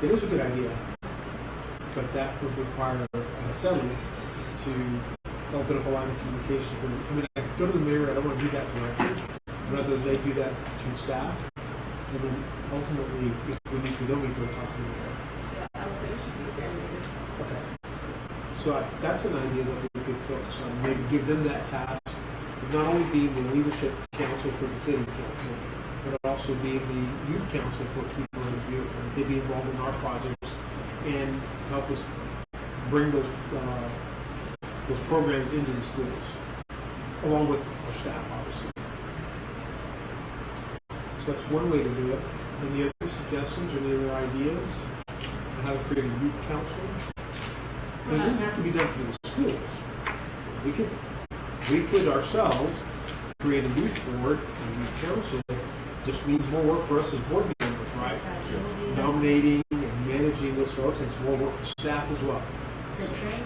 It is a good idea, but that would require a settlement to open up a line of communication. I mean, I go to the mayor, I don't want to do that directly. I'd rather they do that to staff, and then ultimately, if we need to, then we go talk to the mayor. Yeah, I would say it should be fair notice. Okay. So that's an idea that we could focus on. Maybe give them that task of not only being the leadership council for the city council, but also being the youth council for Keep Laredo Beautiful. They'd be involved in our projects and help us bring those programs into the schools, along with our staff, obviously. So that's one way to do it. Any other suggestions or any other ideas on how to create a youth council? It doesn't have to be done through the schools. We could ourselves create a youth board and youth council. Just means more work for us as board members, right? Exactly. Nominating and managing those folks, and it's more work for staff as well. The training.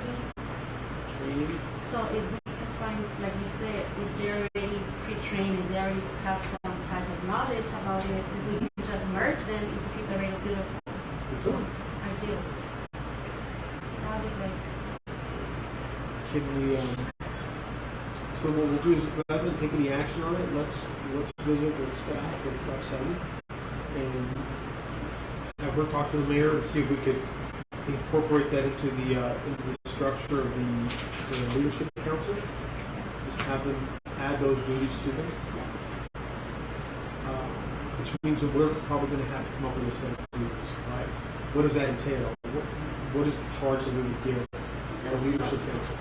So if we can find, like you said, if they're already pre-trained and they already have some type of knowledge about it, we can just merge them into Keep Laredo Beautiful. Ideals. That would be great. Can we? So what we'll do is, rather than take any action on it, let's visit with staff with Club 7 and have her talk to the mayor and see if we could incorporate that into the structure of the leadership council. Just have them add those duties to them, which means that we're probably going to have to come up with a set of duties, right? What does that entail? What is the charge that we would give the leadership council?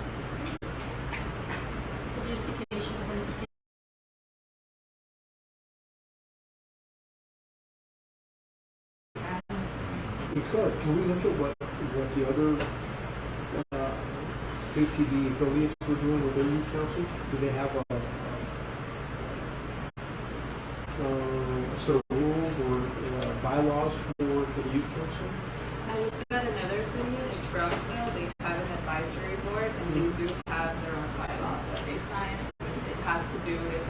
We could. Can we look at what the other KTV affiliates were doing with their youth councils? Do they have a set of rules or bylaws for the youth council? I looked at another affiliate, it's Brownsville. They have an advisory board, and they do have their own bylaws that they sign. It has to do with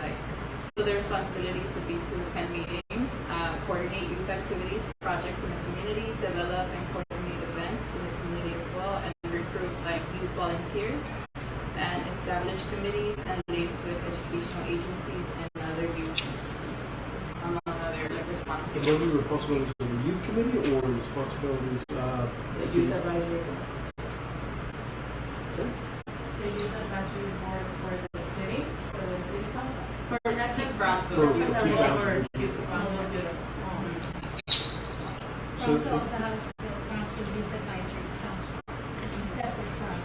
so their responsibilities would be to attend meetings, coordinate youth activities, projects in the community, develop and coordinate events in the community as well, and recruit youth volunteers, and establish committees and links with educational agencies and other youth institutes, among other responsibilities. And those are responsibilities of the youth committee or responsibilities of The youth advisory board. Okay. The youth advisory board for the city council. For Keep Brownsville. For Keep Keep Brownsville. Brownsville Beautiful. So Brownsville also has the Brownsville Youth Advisory Council, which is separate from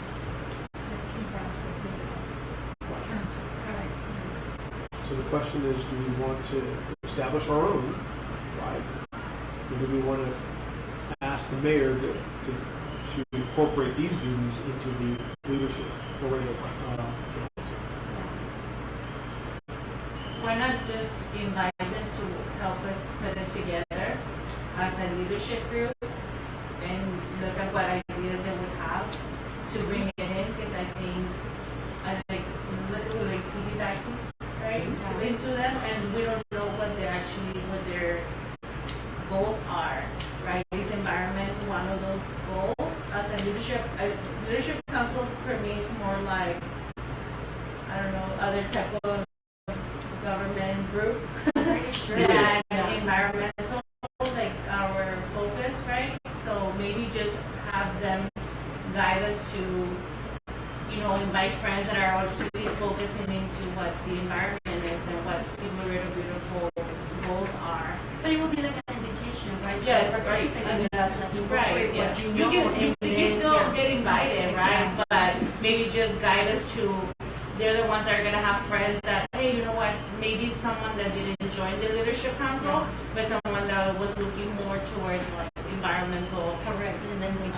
the Keep Brownsville Beautiful Council. Correct. So the question is, do we want to establish our own, right? Or do we want to ask the mayor to incorporate these duties into the leadership Laredo council? Why not just invite them to help us put it together as a leadership group and look at what ideas they would have to bring it in? Because I think literally piggybacking right into them, and we don't know what their goals are. Right? Is environment one of those goals? As a leadership council for me is more like, I don't know, other type of government group. Pretty sure. And Yeah. environmental, like our focus, right? So maybe just have them guide us to, invite friends that are actually focusing into what the environment is and what Keep Laredo Beautiful goals are. But it would be like an invitation, right? Yes, so right. participate in that, like incorporate Right, yeah. what you You know. can and still then, get invited, right? Exactly. But maybe just guide us to, they're the ones that are going to have friends that, hey, you know what, maybe someone that didn't join the leadership council, but someone that was looking more towards environmental Correct, and then they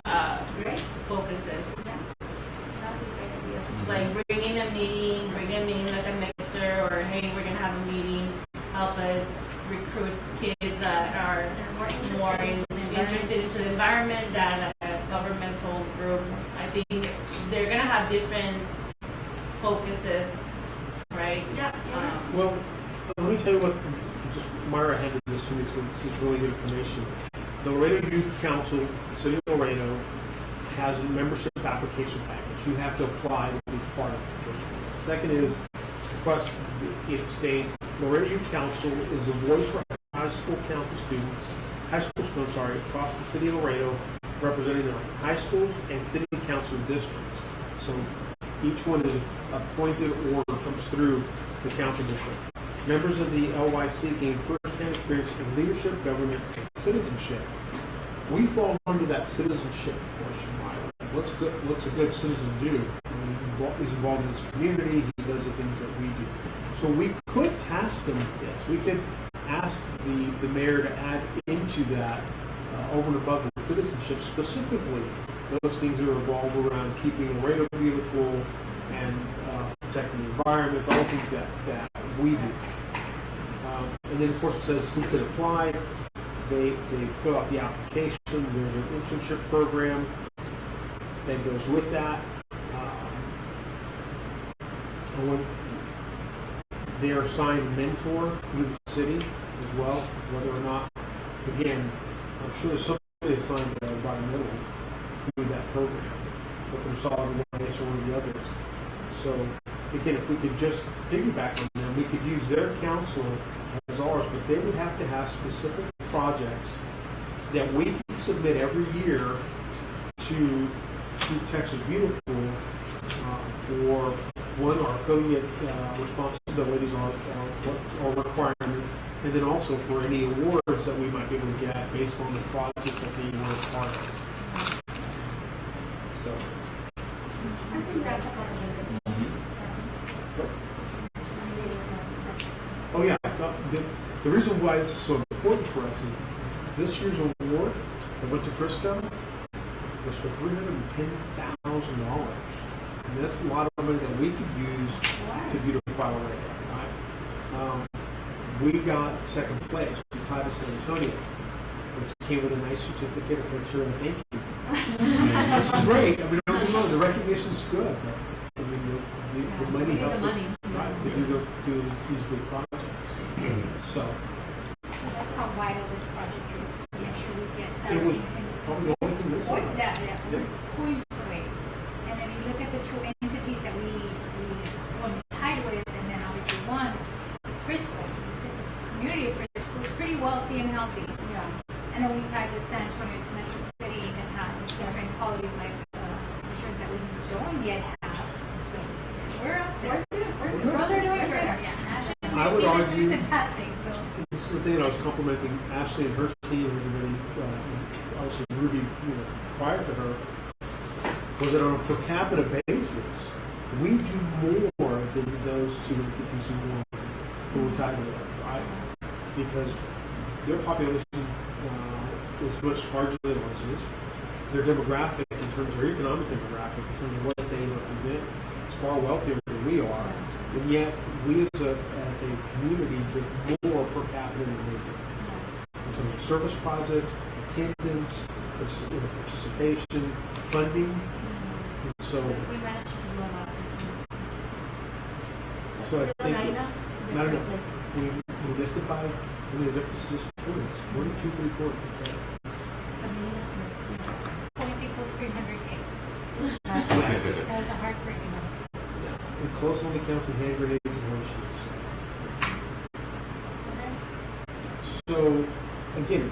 great. focuses. Yeah. That would be great ideas. Like bringing a meeting like a mixer, or hey, we're going to have a meeting, help us recruit kids that are They're more interested interested into the environment than a governmental group. I think they're going to have different focuses, right? Yeah. Well, let me tell you what, just Myra handed this to me, so this is really good information. the Laredo Youth Council, the City of Laredo, has a membership application package. You have to apply to be part of it. First of all. Second is, it states, Laredo Youth Council is a voice for high school students across the city of Laredo, representing their high schools and city council districts. So each one is appointed or comes through the council district. Members of the LYC gain first-hand experience in leadership, government, and citizenship. We fall under that citizenship portion. What's a good citizen do? He's involved in his community. He does the things that we do. So we could task them with this. We could ask the mayor to add into that over and above the citizenship, specifically those things that are involved around keeping Laredo beautiful and protecting the environment, all things that we do. And then, of course, it says who can apply. They fill out the application. There's an internship program that goes with that. And when they are assigned a mentor through the city as well, whether or not, again, I'm sure there's somebody assigned to environmental through that program, but there's solid waste or one of the others. So, again, if we could just piggyback on them, we could use their council as ours, but they would have to have specific projects that we can submit every year to Keep Texas Beautiful for one, our affiliate responsibilities, our requirements, and then also for any awards that we might be able to get based on the projects that they were a part of. So, I think that's a possibility. oh yeah, the reason why this is so important for us is this year's award that went to Frisco was for $310,000. And that's a lot of money that we could use to beautify Laredo, right? We got second place. We tied to San Antonio, which came with a nice certificate, a picture, and a thank you. That's great. I mean, don't get me wrong, the recognition's good, but I mean, the money helps us, right, to do these big projects. So That's how vital this project is to make sure we get that. it was probably the only thing this Oh, way. yeah, points away. And then you look at the two entities that we tied with, and then obviously one, it's Frisco. The community of Frisco is pretty wealthy and healthy. Yeah. And then we tied with San Antonio, it's a metro city that has different quality of life insurance that we don't yet have. So we're up there. Girls are doing great. Yeah, Ashley and I my would team is argue- doing fantastic. So This is the thing that I was complimenting Ashley and her team, and really, obviously Ruby, prior to her, was that on a per capita basis, we do more than those two entities who were tied with, right? Because their population is much larger than ours is. Their demographic, in terms of their economic demographic, in terms of what they represent, is far wealthier than we are. And yet, we as a community did more per capita than they do. In terms of service projects, attendance, participation, funding. And so, We managed to do a lot of business. But So I still think not that- enough. not enough. Business. we missed it by, the difference is just points. 1, 2, 3 points, it's it. I mean, that's what- points equals 300K. that's Yeah. what- That was a heartbreaking number. Yeah. And close only counts in hand grenades and horseshoes. So then, So, again,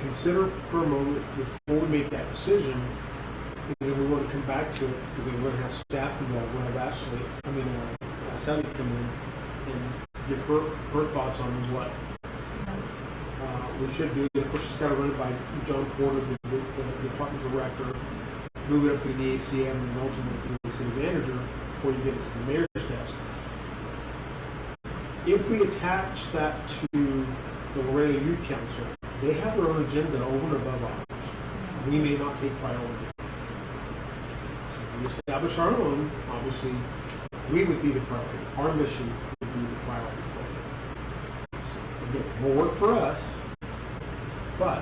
consider for a moment before we make that decision, we want to come back to it because we're going to have staff involved. We'll have Sally come in and give her thoughts on what we should do. Of course, she's got to run it by John Porter, the department director, move it up to the ACM, and then ultimately to the city manager before you get it to the mayor's desk. If we attach that to the Laredo Youth Council, they have their own agenda over and above ours. We may not take priority. So if we establish our own, obviously, we would be the priority. Our mission would be the priority for them. So, again, more work for us, but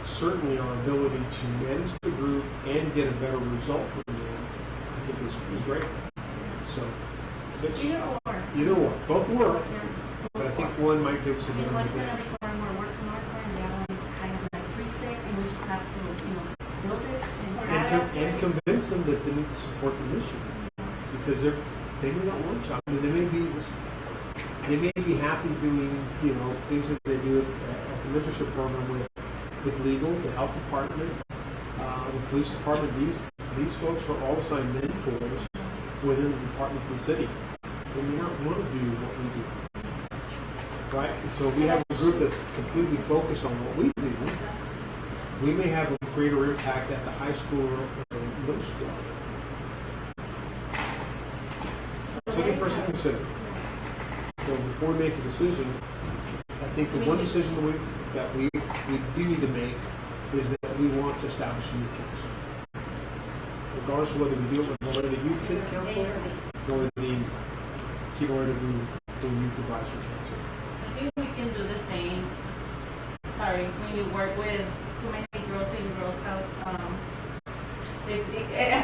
certainly our ability to manage the group and get a better result from them, I think is great. So, six. either or. Both work, Yeah. but I think one might give us a I mean, better one's result. gonna require more work from our part, and the other one's have to, build it and And, add up and convince them that they need to support the mission, because they may not want to. I mean, they may be happy doing, things that they do at the mentorship program with legal, the health department, the police department. These folks are all assigned mentors within the departments of the city. They may not want to do what we do. Right? And so we have a group that's completely focused on what we do. We may have a greater impact at the high school or middle school. Something for us to consider. So before we make a decision, I think the one decision that we do need to make is that we want to establish a youth council. Regardless of whether we do it with the Laredo Youth City Council or the Laredo Youth Advisory Council. I think we can do the same. Sorry, when you work with too many girls and Girl Scouts,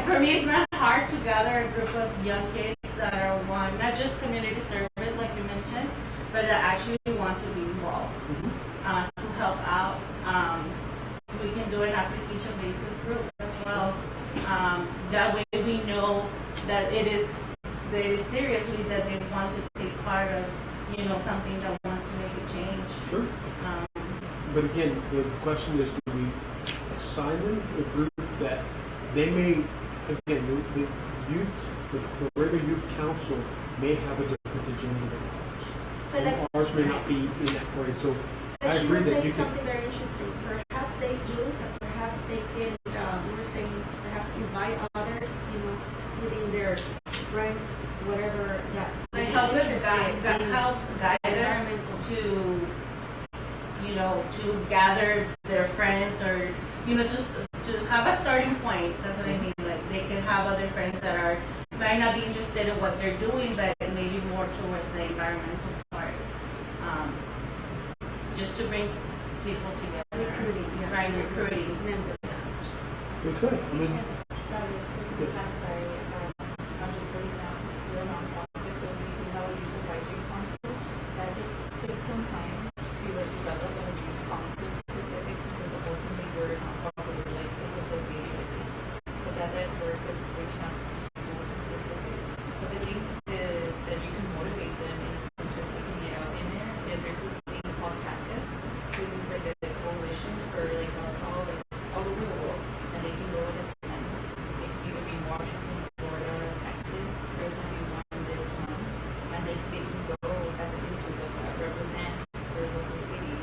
for me it's not hard to gather a group of young kids that are not just community service like you mentioned, but that actually want to be involved, to help out. We can do an application basis group as well. That way we know that it is seriously that they want to take part of, something that wants to make a change. Sure. But again, the question is, do we assign them a group that they may, again, the Laredo Youth Council may have a different agenda than ours. But Ours may not be in that way. So I But you agree were that saying you can. something very interesting. Perhaps they do, but perhaps they can, you were saying, perhaps invite others, within their friends, whatever that. They help us guide us environmental. to gather their friends, or just to have a starting point. That's what I mean. Like they can have other friends that might not be interested in what they're doing, but maybe more towards the environmental part. Just to bring people together. Recruiting, yeah. Right, recruiting. Members. We could. I mean, Sorry, Yes. I'm sorry. I'm just raising out this real nonprofit, but we have a youth advisory council that takes some time to develop a youth council specific, because ultimately we're not probably like disassociated with things. But that's at work, because it's reaching out to schools and specific. But the thing that you can motivate them is just taking it out in there. And there's this thing called CAPTA, which is like a coalition for like all over the world, and they can go in and attend. They can either be in Washington, Florida, Texas. There's going to be one this month, and they can go as an individual that represents their local city.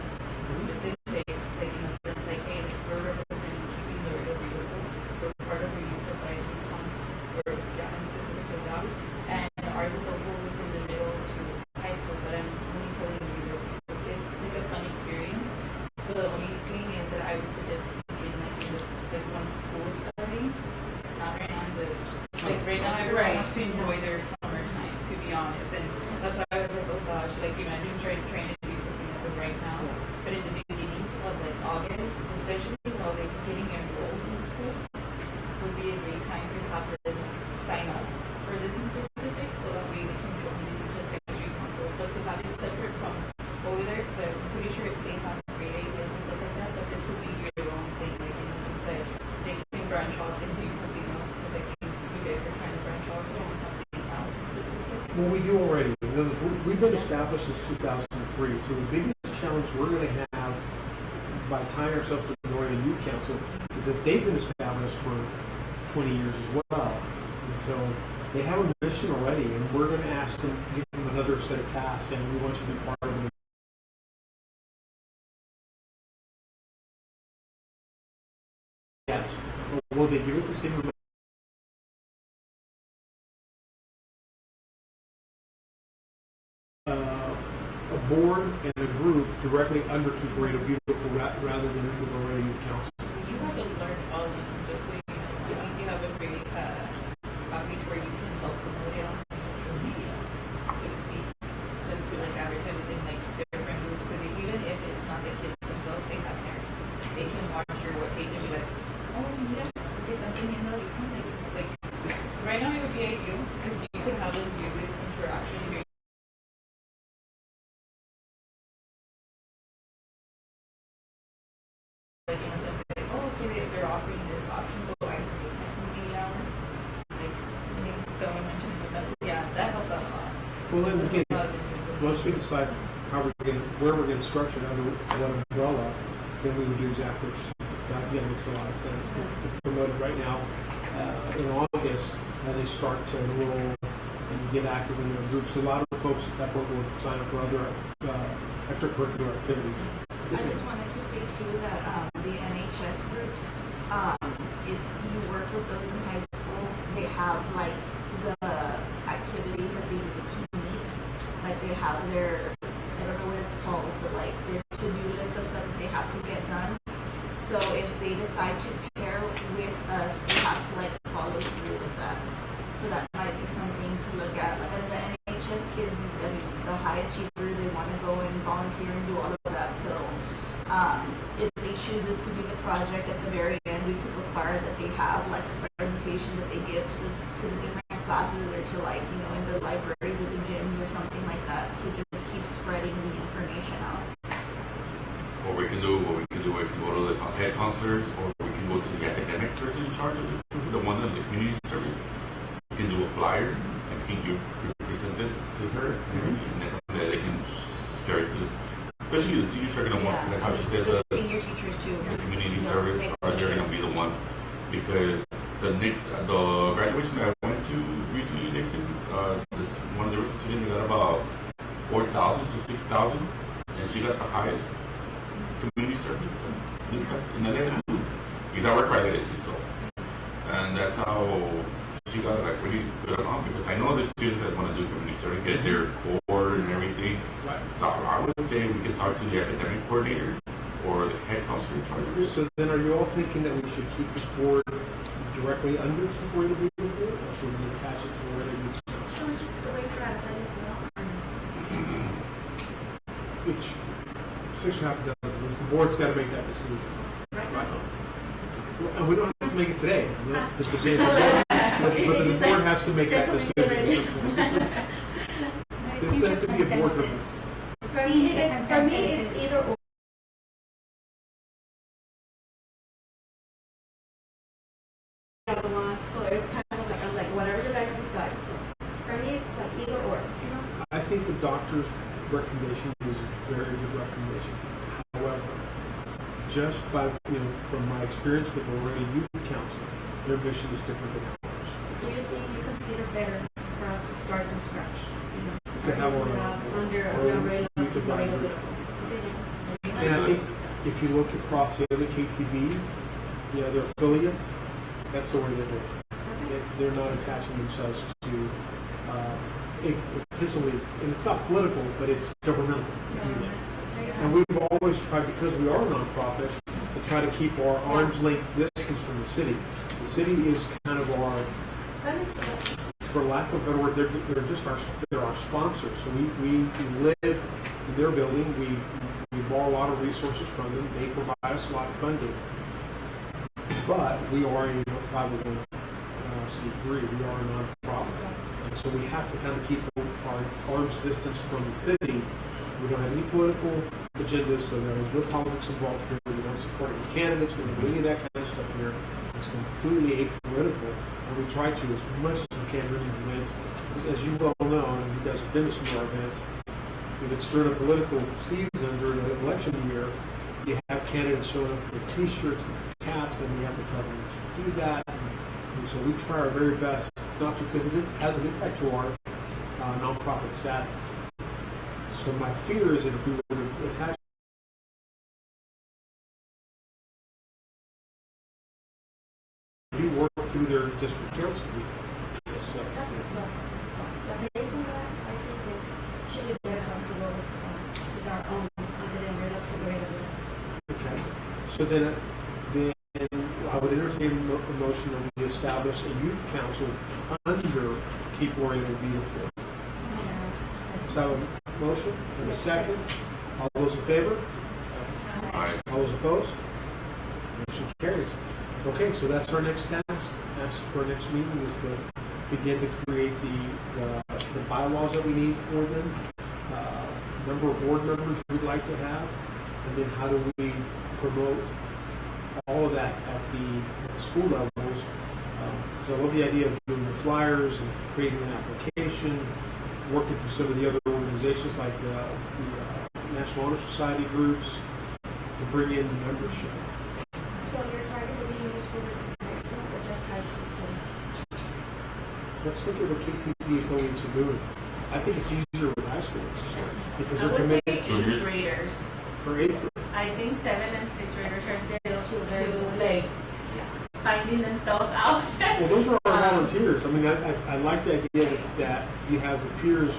Specific, like in a sense, like, hey, we're representing keeping the Laredo beautiful. So we're part of the youth advisory council. We're gotten specific to that, and ours is also within the middle to high school. But I'm only telling you this because it's like a fun experience. The only thing is that I would suggest in like once school is starting, not right now, but like right now everyone wants to enjoy their summertime, to be honest. And that's why I was like, oh gosh, like imagine trying to do something as of right now. But in the beginnings of like August, especially while they're getting enrolled in school, would be a great time to have them sign up for this in specific, so that way they can join the youth advisory council. But to have it separate from over there, because I'm pretty sure they have great ideas and stuff like that, but this would be your own thing, like in the sense that they can branch off and do something else, because I think you guys are trying to branch off and do something else in specific. well, we do already. In other words, we've been established since 2003. So the biggest challenge we're going to have by tying ourselves to the Laredo Youth Council is that they've been established for 20 years as well. And so they have a mission already, and we're going to ask them, give them another set of tasks, and we want you to be part of it. Yes. Will they give it the same amount? A board and a group directly under Keep Laredo Beautiful rather than with the Laredo Youth Council. You have to learn all of them, just so you know. I think you have a great outreach where you can self-promote it on social media, so to speak, just to like advertise within like different groups. Because even if it's not the kids themselves, they have parents. They can watch your webpage and be like, oh, mira, que están teniendo like right now it would be ideal because you can have them do this interaction Well, and again, There's a lot of individual- once we decide where we're gonna structure it under what umbrella, then we would do exactly that. Again, makes a lot of sense to promote it right now, in August, as they start to enroll and get active in their groups. A lot of folks at that point will sign up for other, extracurricular activities. I just wanted to say too that the NHS groups, if you work with those in high school, they have like the activities that they need to meet. Like they have their, I don't know what it's called, but like their to-do list of stuff that they have to get done. So if they decide to pair with us, they have to like follow through with that. So that might be something to look at. Like the NHS kids, the high achievers, they want to go and volunteer and do all of that. So if they choose us to do the project at the very end, we could require that they have like a presentation that they give to the different classes or to like, you know, in the libraries or the gyms or something like that to just keep spreading the information out. What we can do, we can go to the head counselors, or we can go to the academic person in charge of it, the one in the community service. We can do a flyer and we can present it to her, and then they can share it to this. Especially the seniors are going to want, like how you said, the senior teachers too. the community Yeah, service they- are they're going to be the ones, because the graduation that I went to recently, Nixon, there was a student that got about 4,000 to 6,000, and she got the highest community service in the neighborhood. Because I work right at it, so, and that's how she got like really good on, because I know there's students that want to do community service, get their core and everything. Right. So I would say we can talk to the academic coordinator or the head counselor in charge of it. So then are you all thinking that we should keep this board directly under Laredo Beautiful, or should we attach it to Laredo Youth Council? So we just wait for us and it's not. Which, 6.5 dozen, because the board's gotta make that decision. Right. And we don't have to make it today, you know, just to say the board, but the board has to make that decision at some point. But it This seems has a to be a board consensus. For me, Seems a it's consensus. either or. The other one, so it's kind of like, I'm like, whatever you guys decide. So for me, it's like either or, you know? I think the doctor's recommendation is a very good recommendation. However, just by, from my experience with the Laredo Youth Council, their mission is different than ours. So you think you consider better for us to start from scratch? You know, To have our under own Laredo youth advisory. Okay. And I think if you look across the other KTVs, the other affiliates, that's the way they're doing it. They're not attaching themselves to potentially, and it's not political, but it's governmental. And we've always tried, because we are a nonprofit, to try to keep our arm's length distance from the city. The city is kind of our, That makes sense. for lack of a better word, they're just our sponsors. So we live in their building. We borrow a lot of resources from them. They provide us a lot of funding. But we are a 501c3. We are a nonprofit. And so we have to kind of keep our arm's distance from the city. We don't have any political agendas, so there is no politics involved here. We don't support any candidates. We don't do any of that kind of stuff here. It's completely apolitical. And we try to, as much as we can, during these events. As you well know, and you guys have been to some of our events, if it's during a political season, during an election year, you have candidates showing up with T-shirts and caps, and we have to tell them to do that. And so we try our very best, not because it has an impact to our nonprofit status. So my fear is that if we were to attach do work through their district council meeting. So, That makes sense. But based on that, I think it should be better for us to go with our own, other than Laredo to Laredo. okay. So then I would entertain a motion that we establish a youth council under Keep Laredo Beautiful. So a motion and a second. All those in favor? Alright. All those opposed? Motion carries. Okay, so that's our next task. That's for our next meeting, is to begin to create the bylaws that we need for them, number of board members we'd like to have, and then how do we promote all of that at the school levels. So I love the idea of doing the flyers and creating an application, working through some of the other organizations like the National Honor Society groups to bring in membership. So your target will be middle schoolers and high school, or just high school students? Let's look at what KTV affiliates are doing. I think it's easier with high schoolers because I they're would say committed So eighth you're- graders. for eighth grade. I think 7th and 6th graders are still Very too slow. late. Finding themselves out. Well, those are our volunteers. I mean, I like the idea that you have the peers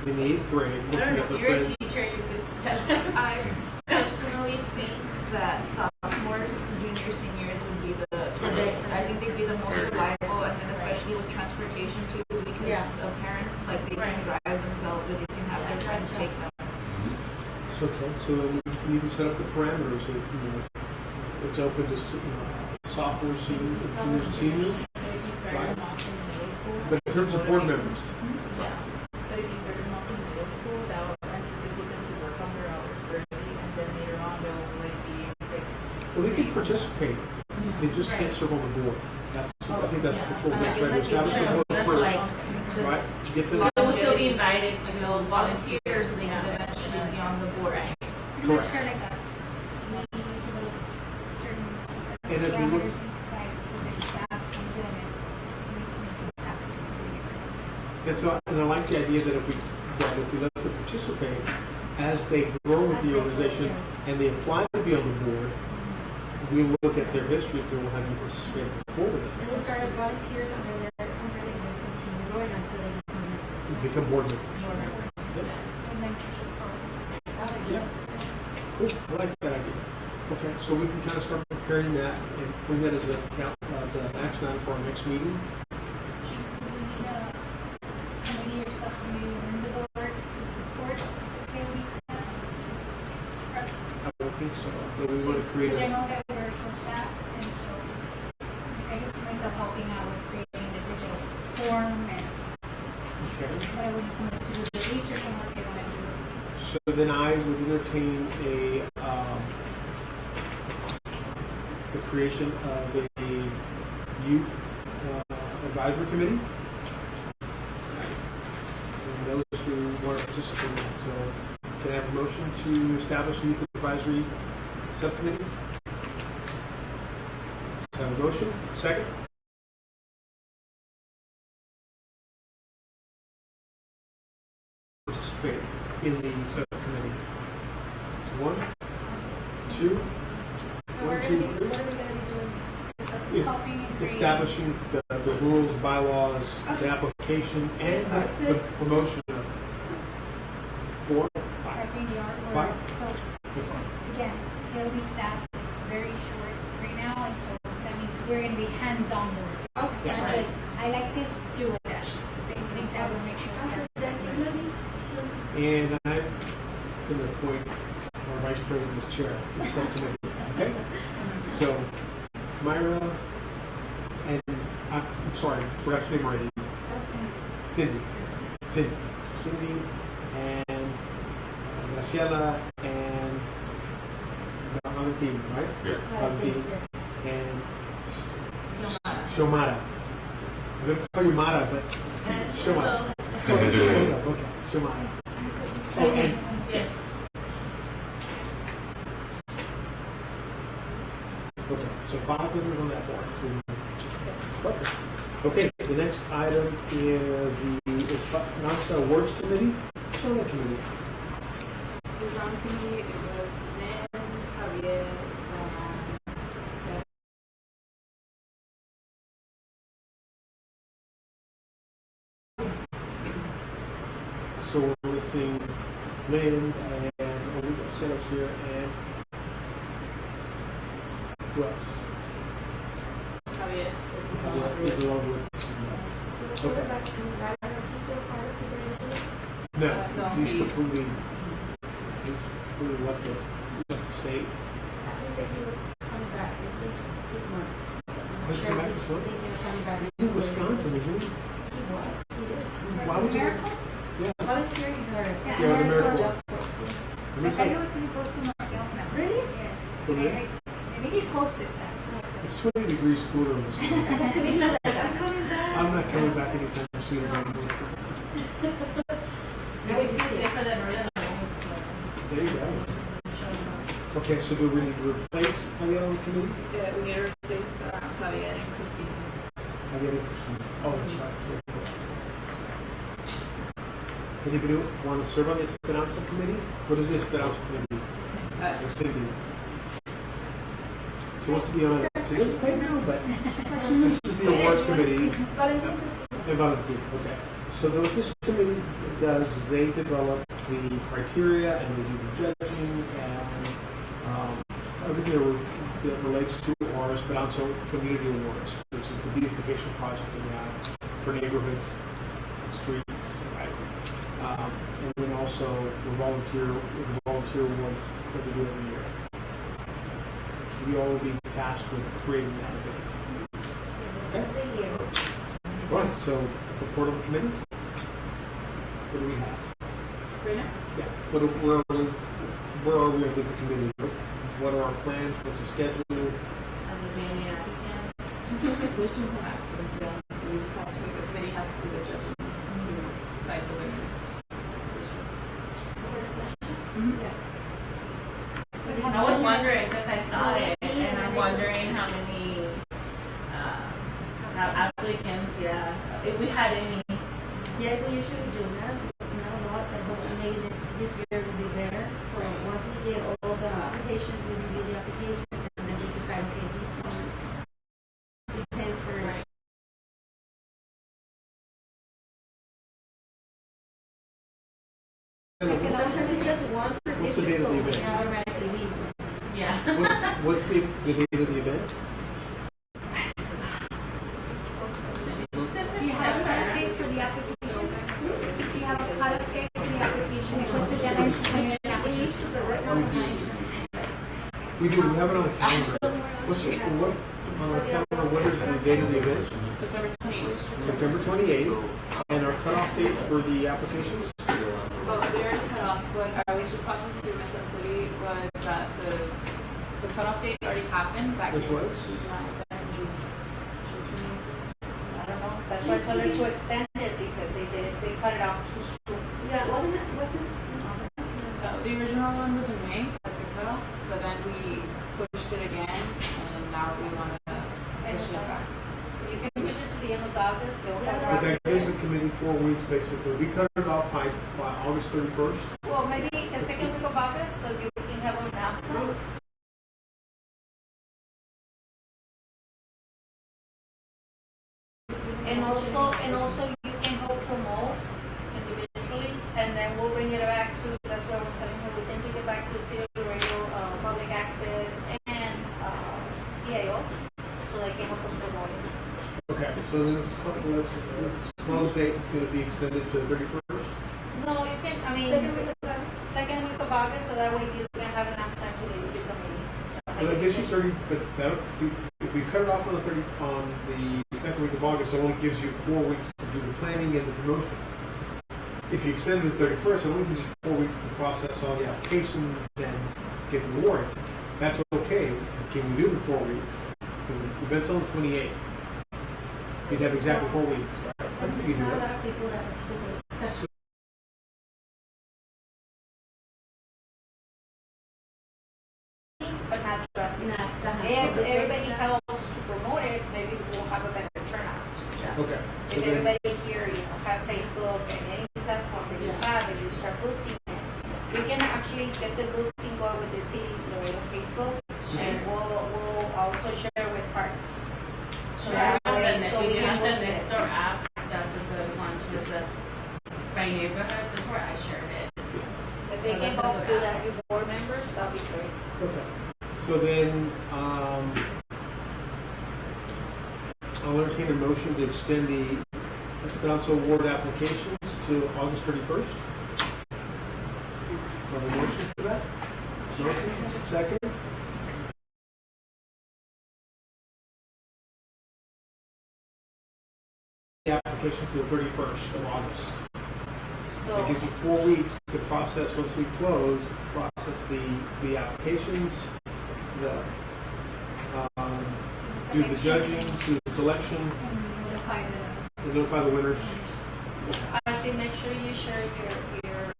in the eighth grade I looking don't at know, their you're a friends. teacher, you could tell them. I personally think that sophomores, juniors, seniors would be the best. I think they'd be the most reliable, and then especially with transportation too, because Yeah. of parents, like they can Right. drive themselves or they can have their friends take them. It's okay. So then we need to set up the parameters that, it's open to, sophomores, juniors, and seniors. Right. But in terms of board members, Yeah, but if you start them off in middle school, that will anticipate them to work on their hours early, and then later on they'll like be like. well, they can participate. They just can't serve on the board. I think that's what we're And I trying to guess like establish. you the said, board just first, like to right? Get them. They will still be invited like to they'll volunteer. volunteer so they can eventually be on the board. Pretty Correct. much sure like us. We need little certain And as we look- parameters and guides for the staff comes in and we can make this happen. This is a And so, and I like the idea that if we let them participate as they grow with the organization and they apply to be on the board, we look at their history and say, well, have you participated before And this? we'll start as volunteers under their, and then continue going until they Become board members. board members. a mentorship program. Yeah. Cool. I like that idea. Okay, so we can kind of start preparing that and bring that as an action item for our next meeting. Chief, do we need a committee or stuff from you in the board to support the KOB staff? Press- I don't think so, but we want to create Because I a, know that we're short staffed, and so I can see myself helping out with creating the digital form, and okay. but I would need somebody to do the research on what they want to do. So then I would entertain the creation of a youth advisory committee. And those who want to participate in that. So can I have a motion to establish a youth advisory subcommittee? Have a motion? Second? Participate in the subcommittee. So 1, 2, What are 1, 2, we 3. going to be doing? Is Helping and creating. establishing the rules, bylaws, the application, and the promotion of it. 4, 5. Prepping the artwork. Fine. So again, KOB staff is very short right now, and so that means we're going to be hands-on more. Yeah. Not just, I like this, do it, Dash. I think that will make sure. And I'm going to appoint our vice president as chair of the subcommittee. Okay? So, Myra, and I'm sorry, forgot your name already. Cindy. So Cindy and Graciela and Valentin, right? Yes. Valentin and Shomara. I was going to call you Mara, but it's Shomara. Okay, Shomara. Oh, and Yes. okay, so 5 members on that board. Perfect. Okay, the next item is the NASA Awards Committee. Show that committee. Design committee, it was Lynn, Javier, So we're missing Lynn and we've got Silas here and who else? Javier. Yeah, they're all with us. Okay. No, No, he's he- completely left the state. He said he was coming back, I think, this month. He's coming back this month? Thinking of coming back. He's in Wisconsin, isn't he? He was, he is. Why would you? Miracle? Yeah. Volunteering her. Yeah, Yeah, the miracle. Job force, yes. Let I me thought say, he was going to go somewhere else now. Really? Yes. For me? Maybe he posted that. it's 20 degrees cooler in Wisconsin. So he's like, I'm coming back. I'm not coming back anytime soon. I'm in Wisconsin. Okay, so do we need to replace Javier on the committee? Yeah, we need to replace Javier and Christine. Javier, oh, that's right. Anybody want to serve on the Esperanza committee? What is the Esperanza committee? Or Cindy? So what's to be on it too? I know, but this is the awards committee. And Valentin, okay. So what this committee does is they develop the criteria and they do the judging and everything that relates to our Esperanza Community Awards, which is the beautification project that we have for neighborhoods and streets, right? And then also for volunteer awards that we do every year. So we all will be tasked with creating that event. Okay? Right, so report of the committee. What do we have? Rena? Yeah. Where are we with the committee? What are our plans? What's the schedule? As a many applicants. There's some applicants, yeah, so we just have to, the committee has to do the judging to decide the winners. Yes. I was wondering, because I saw it, and I'm wondering how many applicants, yeah, if we had any. Yes, we usually do. Not a lot, but maybe this year will be better. So once we get all the applications, we review the applications, and then we decide, okay, this one depends for. Right. Sometimes it's just one per What's the date district, of so the it event? automatically leaves. Yeah. What's the date of the event? Do you have a cutoff date for the application? Do you have a cutoff date for the application? What's the deadline to submit an application? We do. We have it on the calendar. What's the, what on our calendar? What is the date of the event? September 28th. September 28th. And our cutoff date for the applications? Well, they already cut off. What I was just talking to Mesa City was that the cutoff date already happened back Which in was? back in June. I don't know. That's why I told them to extend it because they cut it off too soon. Yeah, wasn't it? The original one was in May, like the cutoff, but then we pushed it again, and now we want to push it back. You can push it to the end of August. They'll have But their that gives the applicants. committee 4 weeks basically. We cut it off by August 31st. Well, maybe the second week of August, so you can have them after. And also you can help promote individually, and then we'll bring it back to, that's what I was telling her, we can take it back to City of Laredo, Public Access, and PIO, so they can help us promote it. Okay, so then let's close date is going to be extended to the 31st. No, you can, I mean, second week of August, so that way you can have enough time to leave the committee. So, Well, that gives you 30, but that, see, if we cut it off on the second week of August, it only gives you 4 weeks to do the planning and the promotion. If you extend it to the 31st, it only gives you 4 weeks to process all the applications and get the warrant. That's okay. Can we do the 4 weeks? Because the event's on the 28th. You'd have exactly 4 weeks, right? I think you There's do not a it. lot of people that participate. but not drastic. If If everybody helps to promote it, maybe we'll have a better turnout. Okay. So If then, everybody here, have Facebook and any platform that you have, and you start boosting it, we can actually get the boosting going with the city, Laredo Facebook, and we'll also share with parks. So that way, so we If you can have the boost it. Nextdoor app, that's a good one to assess by neighborhoods. That's where I shared it. If they So can that's a help good do app. that with board members, that'd be great. okay. So then, I'll entertain a motion to extend the Esperanza Award applications to August 31st. Have a motion for that? Motion, second. The application to the 31st of August. That So, gives you 4 weeks to process, once we close, process the applications, do the judging, do the selection, And notify and notify the winners. actually, make sure you share your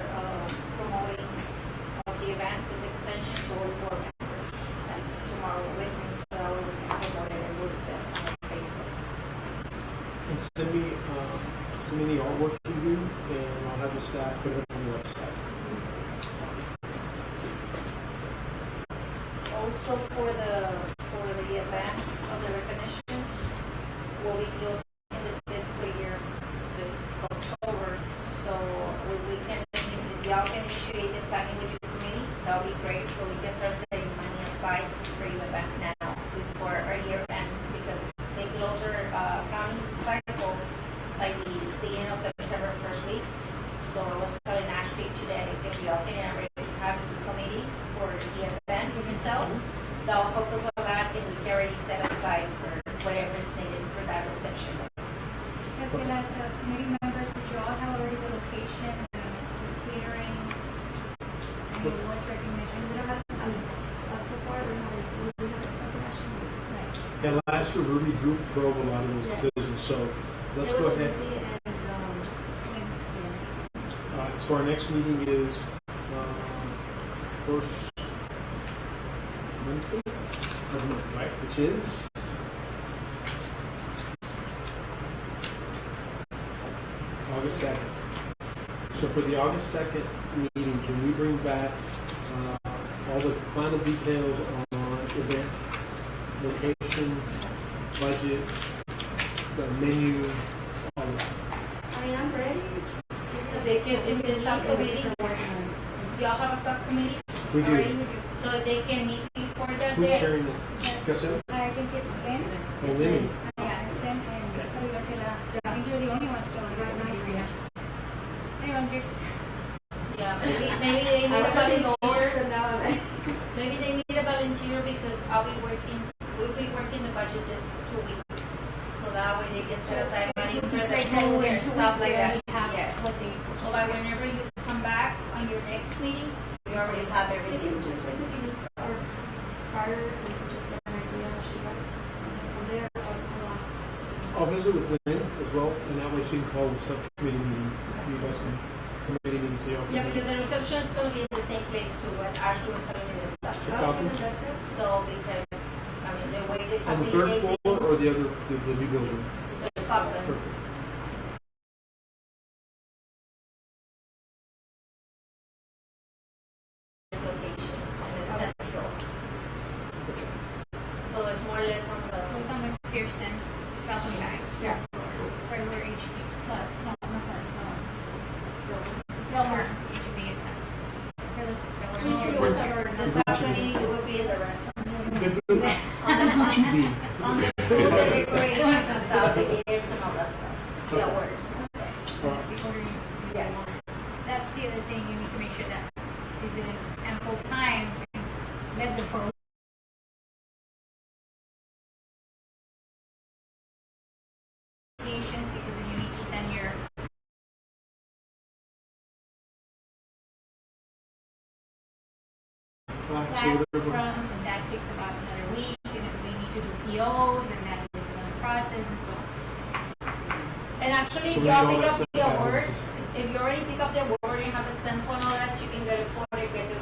promoting of the event with extension to all the board members. And send me the artwork you do, and I'll have the staff put it on the website. Also for the event of the recognitions, we'll be closing the fiscal year this October. So we can, if y'all can initiate the planning with your committee, that'll be great. So we can start setting money aside for your event now before our year end, because they close our county cycle by the end of September first week. So I was telling Ashley today, if y'all can already have a committee for the event itself, that'll help us a lot, and we can already set aside for whatever is needed for that reception. As well as a committee member, did you all have already the location, the catering, and the awards recognition? We don't have, so far, we haven't something actually. Right. And last year, Ruby drove a lot of those Yes. decisions, so let's It go was ahead. Ruby and, yeah. So our next meeting is first Wednesday of the month, right? Which is August 2nd. So for the August 2nd meeting, can we bring back all the final details on event, location, budget, the menu, all of that? I mean, I'm ready, just give me If the subcommittee, y'all have a subcommittee We do. already? So they can meet before their Who's day. chairing it? Cassell? I think it's Ben. Oh, Lynn. Yeah, it's Ben and Graciela. I think you're the only one still on the committee right now. Anyone's yours. Yeah, maybe they need a volunteer. Maybe they need a volunteer because we'll be working the budget this 2 weeks. So that way they can set aside money for the Great, food in and 2 stuff weeks like they that. already have Yes. what they. So by whenever you come back on your next meeting, we already have They everything. can just basically use our priors and just get an idea, so from there, I'll visit with Lynn as well, and that way she can call the subcommittee meeting. You guys can committee meeting, so y'all can. Yeah, because the reception is going to be in the same place too, what Ashley was telling me this stuff. The Falcon? So because, I mean, the way they On the third facilitate floor or the things, other, the new building? the Falcon. Perfect. Location in the central. Okay. So it's more or less on the. It's on McPherson, Falcon Guy. Yeah. Right where HB plus, no, not plus, no. Del Mar, HB is that. For this, Where's- The subcommittee will be in the rest. The Gucci bee. On the food and decorations and stuff, the kids and all that stuff. The awards and stuff. All right. Yes. That's the other thing, you need to make sure that is it in ample time, less than 4 patients, because then you need to send your Plaques or facts whatever. from, and that takes about another week, and then we need to do POs, and that is another process, and so. And actually, So if we y'all know pick that's up what the happens. award, if you already pick up the award and have a sample and all that, you can get it for it, get the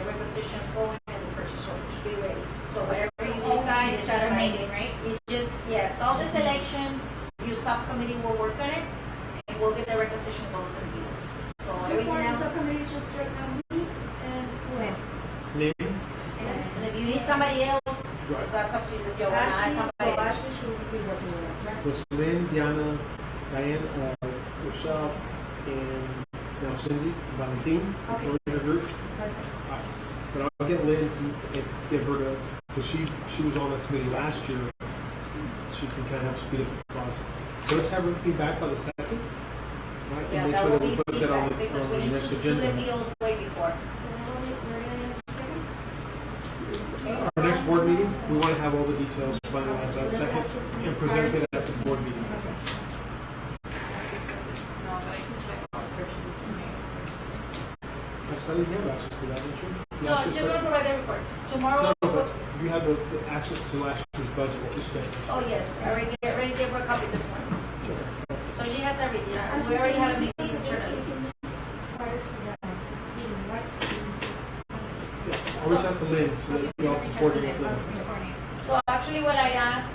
requisitions going and the purchase orders, be ready. So whatever you decide, It's start just amending, amending, right? you just, yes, all the selection, your subcommittee will work on it, and we'll get the requisition goals and bills. So So everything far, the else, subcommittee is just right now me and who else? Lynn? and if you need somebody else, Right. that's up to you, if you want to add somebody else. Ashley should be working with us, right? Was Lynn, Diana, Diane, Rochelle, and now Cindy, Valentin, Okay. joining the group? Perfect. But I'll get Lynn and get her to, because she was on that committee last year. She can kind of help speed up the process. So let's have her feedback by the second. Right? Yeah, And make that sure will that we be put that on feedback, because the we need next to do the agenda. bills way before. So we're gonna second? Our next board meeting, we want to have all the details finalized that second and present it at the board meeting. No, but I can check all the purchases for me. Actually, I didn't have access to that, didn't you? No, Last year's she's gonna budget? provide the report. Tomorrow, No, but you have the access to last year's budget, what you spent. oh yes, I already gave her a copy this morning. So she has everything. We already had a meeting internally. Prior to that meeting, right? I'll reach out to Lynn so that y'all can coordinate with Lynn. So actually what I asked,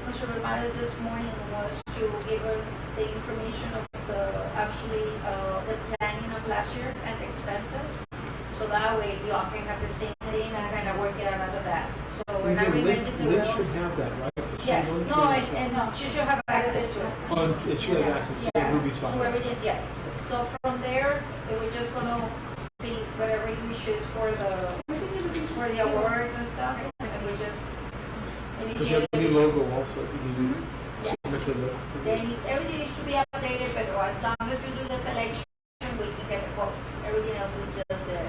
Mr. tamales this morning was to give us the information of the planning of last year and the expenses. So that way y'all can have the same thing and kind of work it out of that. So we're not reinventing the Liz wheel. should have that, right? 'Cause she's Yes, on the no, committee. and she should have access to it. Oh, and she has access to Yes, Ruby's to file. everything, yes. So from there, we're just gonna see whatever you choose for the awards and stuff, and we just Because you have initiate a new it. logo also, you need Yes. to submit to the. Then everything needs to be updated, but as long as we do the selection, we can get the quotes. Everything else is just the,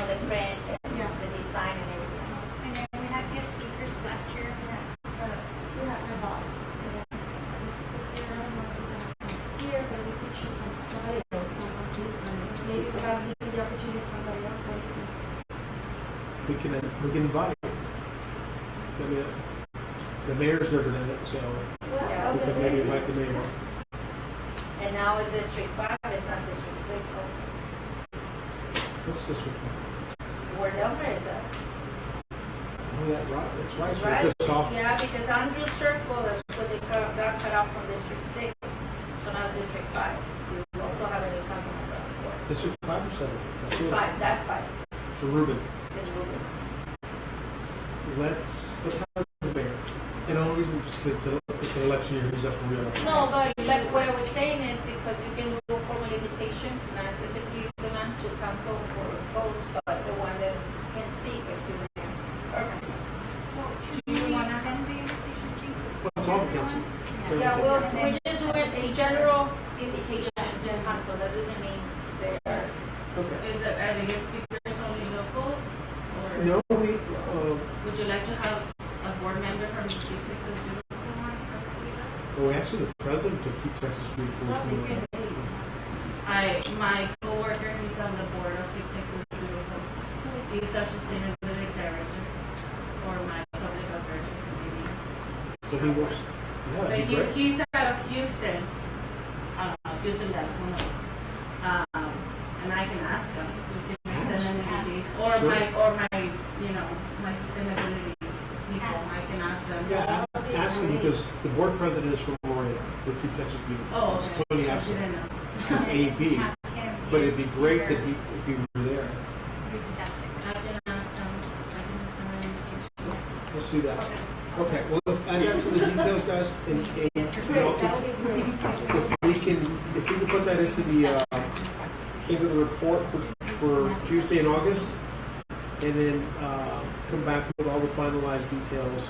the print and Yeah. the design and everything else. And then we had guest speakers last year. We have my boss. Yeah. So it's okay. I don't know if it's here, but we could choose somebody else, someone different. Maybe perhaps give the opportunity to somebody else, or you can. We can invite. I mean, the mayor's never done it, so Yeah. we could maybe invite the mayor. And now it's District 5, it's not District 6 also. What's this one? Where Delta is at. Oh, yeah, right, that's right. Right? Just off. Yeah, because Andrew Circle is what they got cut off from District 6. So now it's District 5. We also have a new council member on board. District 5 or 7? It's 5, that's 5. So Ruben, It's Rubens. let's have the mayor. And the only reason is because it's an election year, he's up for re-election. No, but like what I was saying is because you can do a formal invitation, not specifically to council or post, but the one that can speak is to the mayor. Okay. So should we extend the invitation to Well, to all the council. To Yeah, everyone. we're just doing a general invitation to council. That doesn't mean they're. Okay. Are the guest speakers only local? Or No, would you like to have a board member from the Keep Texas Beautiful one as a speaker? well, actually, the president of Keep Texas Beautiful is from My coworker, he's on the board of Keep Texas Beautiful. He's our sustainability director for my public affairs committee. So he works, yeah, But that'd be great. he's out of Houston. I don't know, Houston, Dallas, who knows? And I can ask him. We can extend an invitation. Or Sure. my sustainability people, I can ask them. Yeah, ask him because the board president is from Laredo, for Keep Texas Beautiful. Oh, It's okay. Tony I Epson, didn't know. from AEP. But it'd be great that if he were there. fantastic? I can ask them. I can extend an invitation. Let's do that. Okay, well, let's add that to the details, guys, and Great, that would be great. if we can put that into the report for Tuesday in August, and then come back with all the finalized details.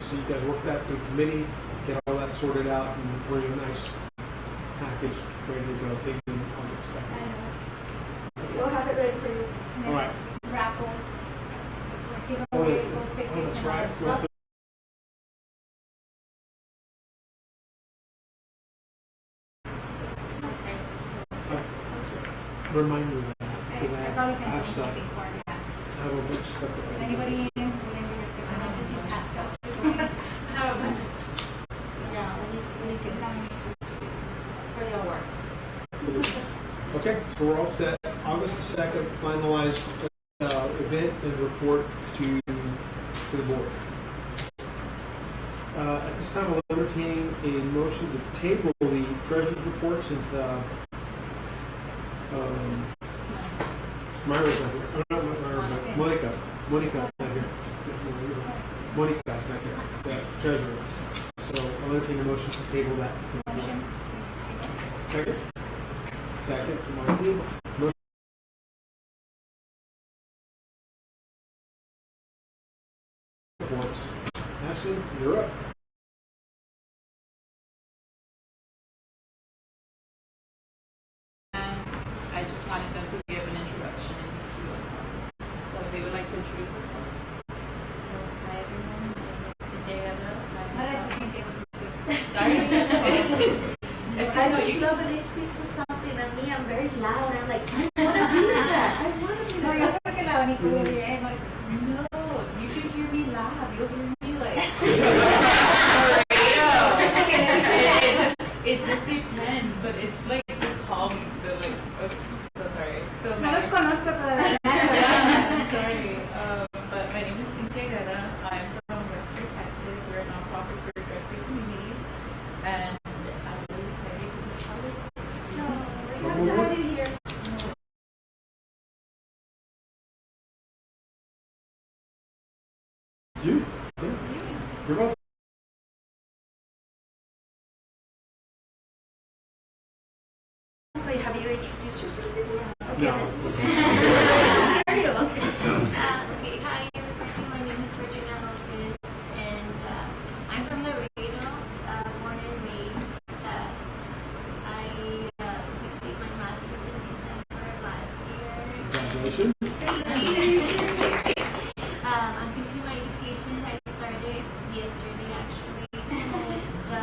So you guys work that through committee, get all that sorted out, and bring a nice package ready to go, take in August 2nd. We'll have it ready for you. And All then right. raffles, Oh, giveaways, little tickets that's and all right. that So- stuff. Remind me of that, because I probably have can do stuff. something for it, yeah. I have a bunch of stuff that I can do. Anybody in the respective entities has stuff. I have a bunch of stuff. Yeah, we need to come for the awards. Okay, so we're all set. August 2nd, finalized event and report to the board. At this time, I'll entertain a motion to table the treasurer's report since Myra's not here. Not Myra, but Monica's not here. Monica's not here, the treasurer. So I'll entertain a motion to table that. Motion. Second? Second from Marty. Motion. Reports. Ashley, you're up. I just wanted them to give an introduction to themselves. So if they would like to introduce themselves. Hi everyone, my name is No, that's just gonna be Sorry. I just love when they speak to something and me, I'm very loud. I'm like, You? Yeah. You're about Wait, have you introduced yourself? Okay. No. There you go. Okay. Okay, hi everybody. My name is Virginia Lopez, and I'm from Laredo, born and raised. I received my master's in December of last year. Congratulations. I'm continuing my education. I started yesterday, actually. So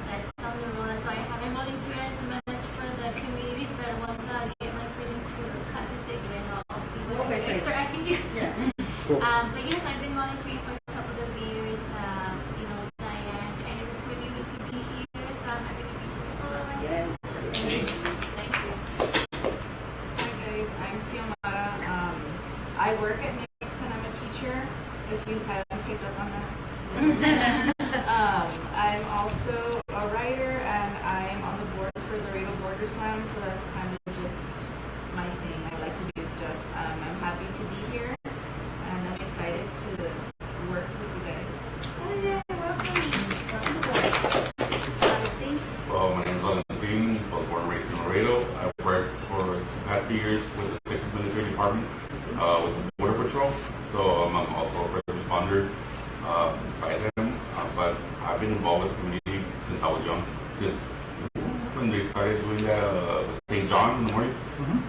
that's on the roll. That's why I haven't volunteered as much for the communities, but once I get my foot into classes again, I'll see what extra I can do. Yeah. Cool. But yes, I've been volunteering for a couple of years. Diane kind of recruited me to be here, so I'm happy to be here as well. Yes. Thank you. Hi guys, I'm Xiomara. I work at Mix and I'm a teacher, if you haven't picked up on that. I'm also a writer and I'm on the board for Laredo Border Slam, so that's kind of just my thing. I like to do stuff. I'm happy to be here and I'm excited to work with you guys. Oh yeah, welcome. Welcome aboard. Valentin. Well, my name is Valentin. I was born and raised in Laredo. I worked for the past 2 years with the Texas Military Department with the Border Patrol. So I'm also a first responder by them. But I've been involved with the community since I was young. Since when they started doing that with St. John in the morning,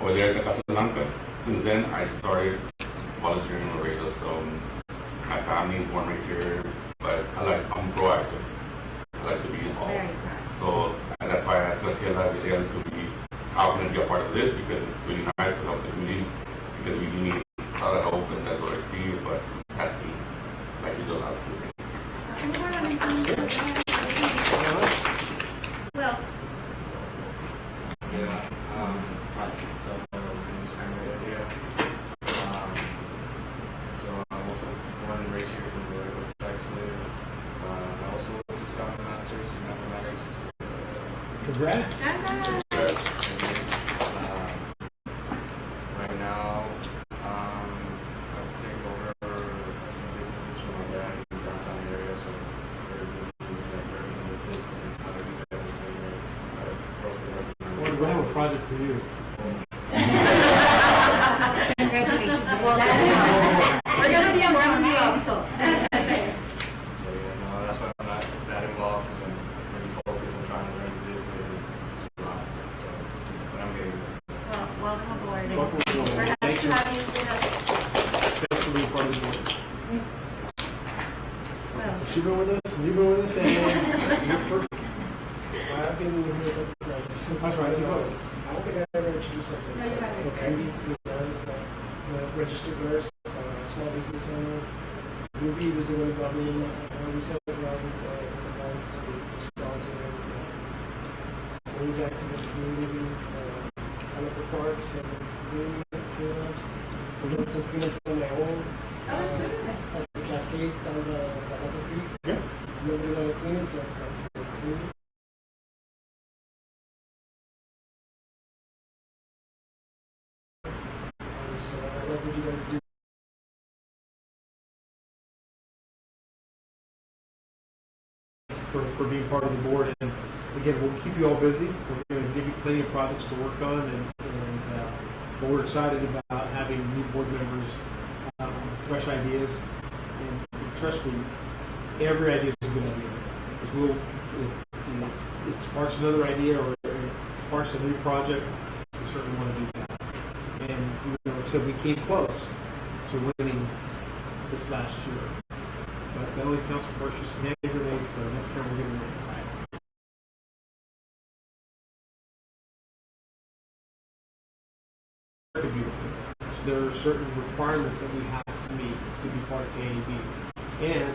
over there at the Casa Blanca. Since then, I started volunteering in Laredo. So my family is born and raised here, but I'm proactive. I like to be involved. Very proud. So that's why I asked Graciela Villarreal to be how can I be a part of this, because it's really nice to help the community, because we do need a lot of help, and that's what I see. But that's me. I like to do a lot of good things. Who else? Yeah, hi. So, my name is Henry here. So, I'm also born and raised here from Laredo, Texas. I also just got a master's in mathematics. Congrats. Right now, I've taken over some businesses from my dad in the downtown area, so very busy with like 30 businesses, how to do everything, how to grocery Well, we have a project for you. Congratulations. We're gonna be around you also. Okay. So yeah, no, that's why I'm not that involved, because I'm really focused on trying to learn the business. It's a lot. So, but I'm getting there. Well, welcome aboard. Welcome aboard. We're happy Thank to you. have you with us. Thanks for being part of the board. What else? She's been with us, and you've been with us, and you're perfect. I've been here a couple times. That's right. You go. I don't think I ever introduced myself. No, you haven't. Okay. I'm a registered nurse, small business owner. Ruby was the one who brought me in. We set up around the months and responsible. Always active in the community. I look for parks and cleanups. We're doing some cleanups on my own. Oh, that's really good. At the Cascades down the Salado Creek. Yeah. Nobody's gonna clean it, so I'm cleaning. So I love what you guys do. For being part of the board, and again, we'll keep you all busy. We're going to give you plenty of projects to work on, but we're excited about having new board members, fresh ideas, and trust me, every idea is a good idea. It sparks another idea, or it sparks a new project. We certainly want to do that. And like I said, we came close to winning this last year. But that only counts for first years. Hand grenades, so next time we're going to win. Very beautiful. So there are certain requirements that we have to meet to be part of KAB. And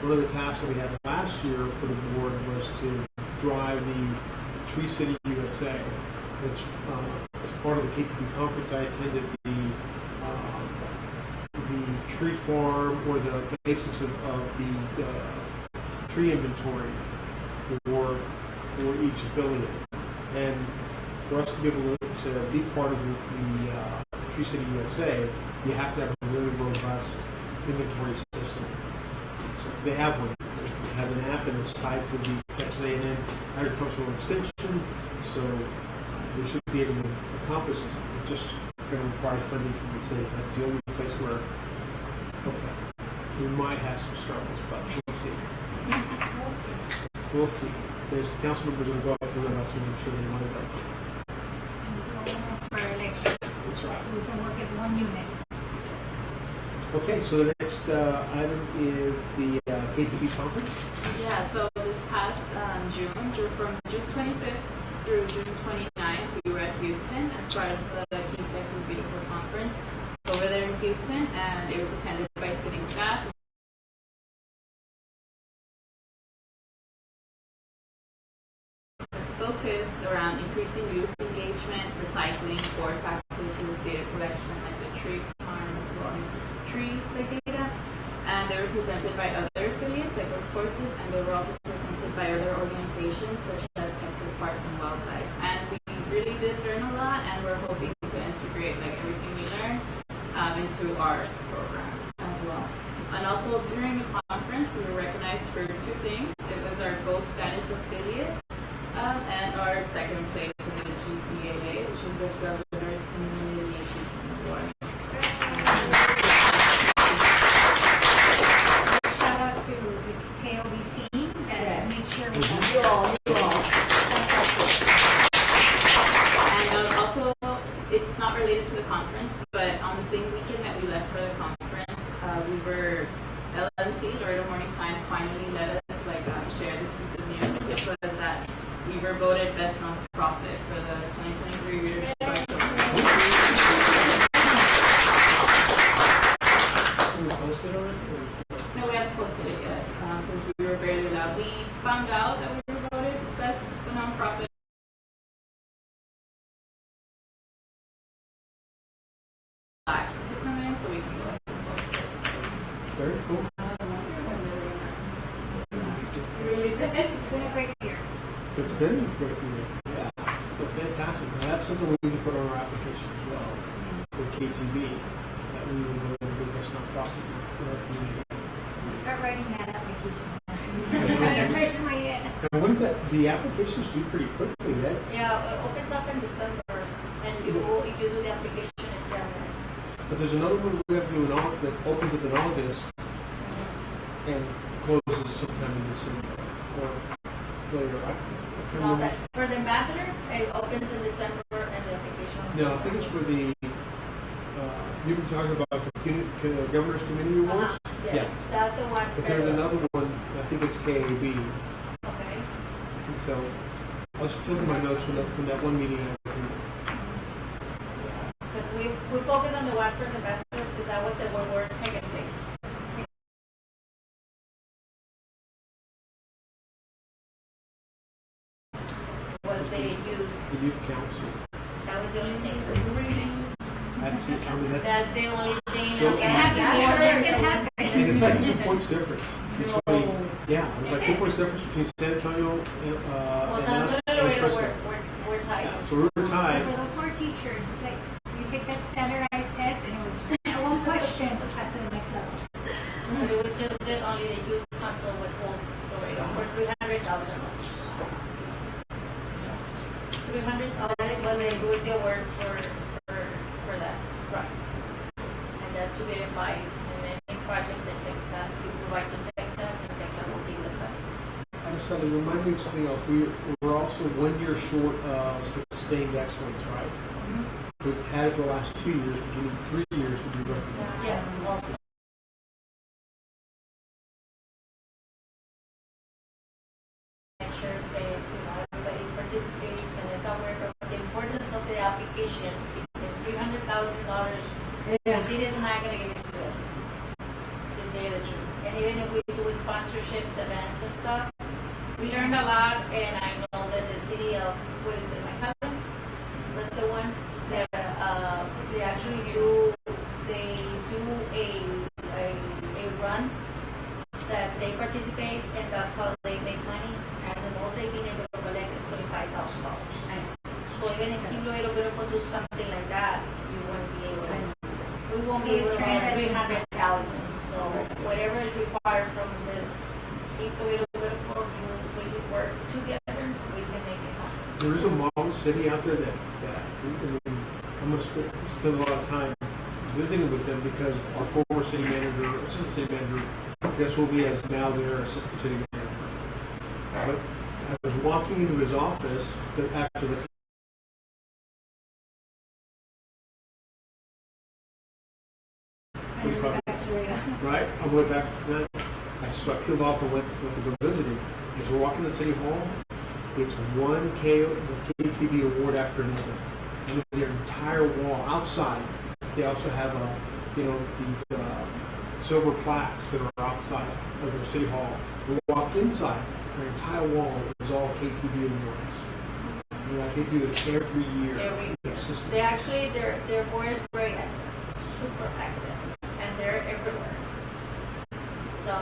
one of the tasks that we had last year for the board was to drive the Tree City USA, which as part of the KTB conference, I attended the tree farm, or the basics of the tree inventory for each affiliate. And for us to be able to be part of the Tree City USA, you have to have a really robust inventory system. they have one. It has an app and it's tied to the Texas A&M Agricultural Extension, so we should be able to accomplish this. It's just going to require funding from the city. That's the only place where, okay, we might have some struggles, but we'll see. We'll see. There's council members going to go out for election. I'm sure they want to go. For election, That's right. so we can work as one unit. Okay, so the next item is the KTB conference. Yeah, so this past from June 25th through June 29th, we were at Houston as part of the Keep Texas Beautiful conference over there in Houston, and it was attended by city staff. Focused around increasing youth engagement, recycling, board practices, data collection, and the tree farm as well, tree data. And they were presented by other affiliates like those courses, and they were also presented by other organizations such as Texas Parks and Wildlife. And we really did learn a lot, and we're hoping to integrate like everything we learned into our program as well. And also during the conference, we were recognized for two things. It was our gold status affiliate and our second place in the GCAA, which is the Governor's Community Achievement Award. Shout out to the KOB team that made sure we have You all. And also, it's not related to the conference, but on the same weekend that we left for the conference, we were LMT, Laredo Morning Times, finally let us share this piece of news, which was that we were voted best nonprofit for the 2023 Reader's Choice Award. Can we post it already? No, we haven't posted it yet, since we were barely loud. We found out that we were voted best nonprofit. To come in, so we can go ahead and post it. Very cool. It's been a great year. So it's been a great year. Yeah. So fantastic. Now that's something we need to put on our application as well with KTB, that we will go and do this nonprofit in our community. We'll start writing that application. I haven't written mine yet. Now, when is that? The applications due pretty quickly, right? Yeah, it opens up in December, and you do the application in January. But there's another one we have to do that opens up in August and closes sometime in December or later. I can't No, remember. that, for the ambassador, it opens in December, and the application. No, I think it's for the, you were talking about for Governor's Community Awards? Yes, that's the one. But there's another one, I think it's KAB, Okay. and so I was looking at my notes from that one meeting I was in. Because we focus on the one for the ambassador because that was the one we're in second place. Was the youth. The Youth Council. That was the only thing. That's it, I mean, That's the only thing. So- that happened. and it's like 2 points difference between, yeah, it was like 2 points difference between San Antonio Well, and San us Antonio, and Frisco. we're tied. Yeah, so we were tied. So for those 4 teachers, it's like you take that standardized test and it was just that one question to pass to the next level. But it was just that only the youth council would hold Laredo for $300,000. $300,000 was the award for that prize. And that's to verify in any project that TechStat, you provide to TechStat, and TechStat will give the fund. I just thought it reminded me of something else. We were also 1 year short of sustained excellence, right? We've had it for the last 2 years, but you need 3 years to be recognized. Yes, also. Make sure that, everybody participates and is aware of the importance of the application. It's $300,000. The city is not gonna give it to us, to tell you the truth. And even if we do sponsorships, events and stuff, we learned a lot, and I know that the city of, what is it, McAllen? That's the one that, they actually do, a run that they participate, and that's how they make money, and the most they've been able to collect is $25,000. So even if you Laredo Beautiful do something like that, you won't be able to, we won't be able to get 300,000. So whatever is required from the there is a model city out there that I'm going to spend a lot of time visiting with them because our former city manager, assistant city manager, guess who will be as now their assistant city manager. But I was walking into his office after the right, I went back. So I peeled off and went to go visit him. As we're walking to City Hall, it's one KTV award after another. And their entire wall outside, they also have these silver plaques that are outside of their City Hall. We walked inside, their entire wall is all KTV awards. And I think they do it every year. Consistently. They actually, their board is very active, super active, and they're everywhere. So,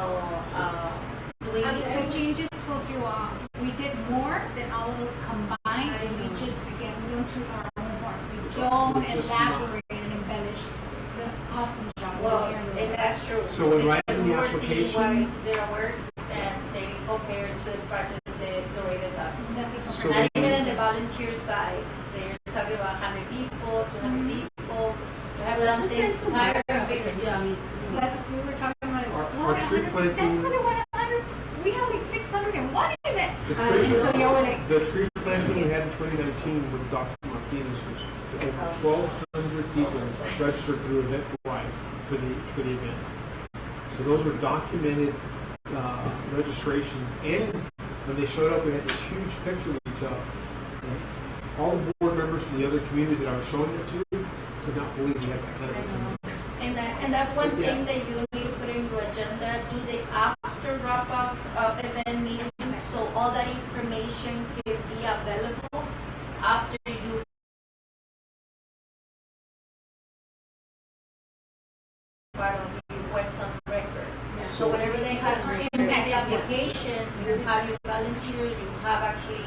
So Jean just told you we did more than all of those combined, and we just, again, we don't toot our own horn. We don't elaborate and embellish the awesome job. well, and that's true. So when Because writing the we were seeing application- what their works, and they compare to the projects that Laredo does. Exactly. So Not when even you- in the volunteer side, they're talking about 100 people, 200 people. They have done this entire big, Like we were talking about it. Our tree planting- That's what I want 100. We have like 601 events. The And so tree, you're like, the tree planting we had in 2019 with Dr. Martinez was over 1,200 people registered through Eventbrite for the event. So those were documented registrations, and when they showed up, we had this huge picture we took. And all the board members from the other communities that I was showing it to could not believe we had that kind of attendance. and that's one Yeah. thing that you need to put in your agenda, do the after wrap-up event meeting, so all that information can be available after you part of you what's on record. So whenever they have to submit the application, you have your volunteers, you have actually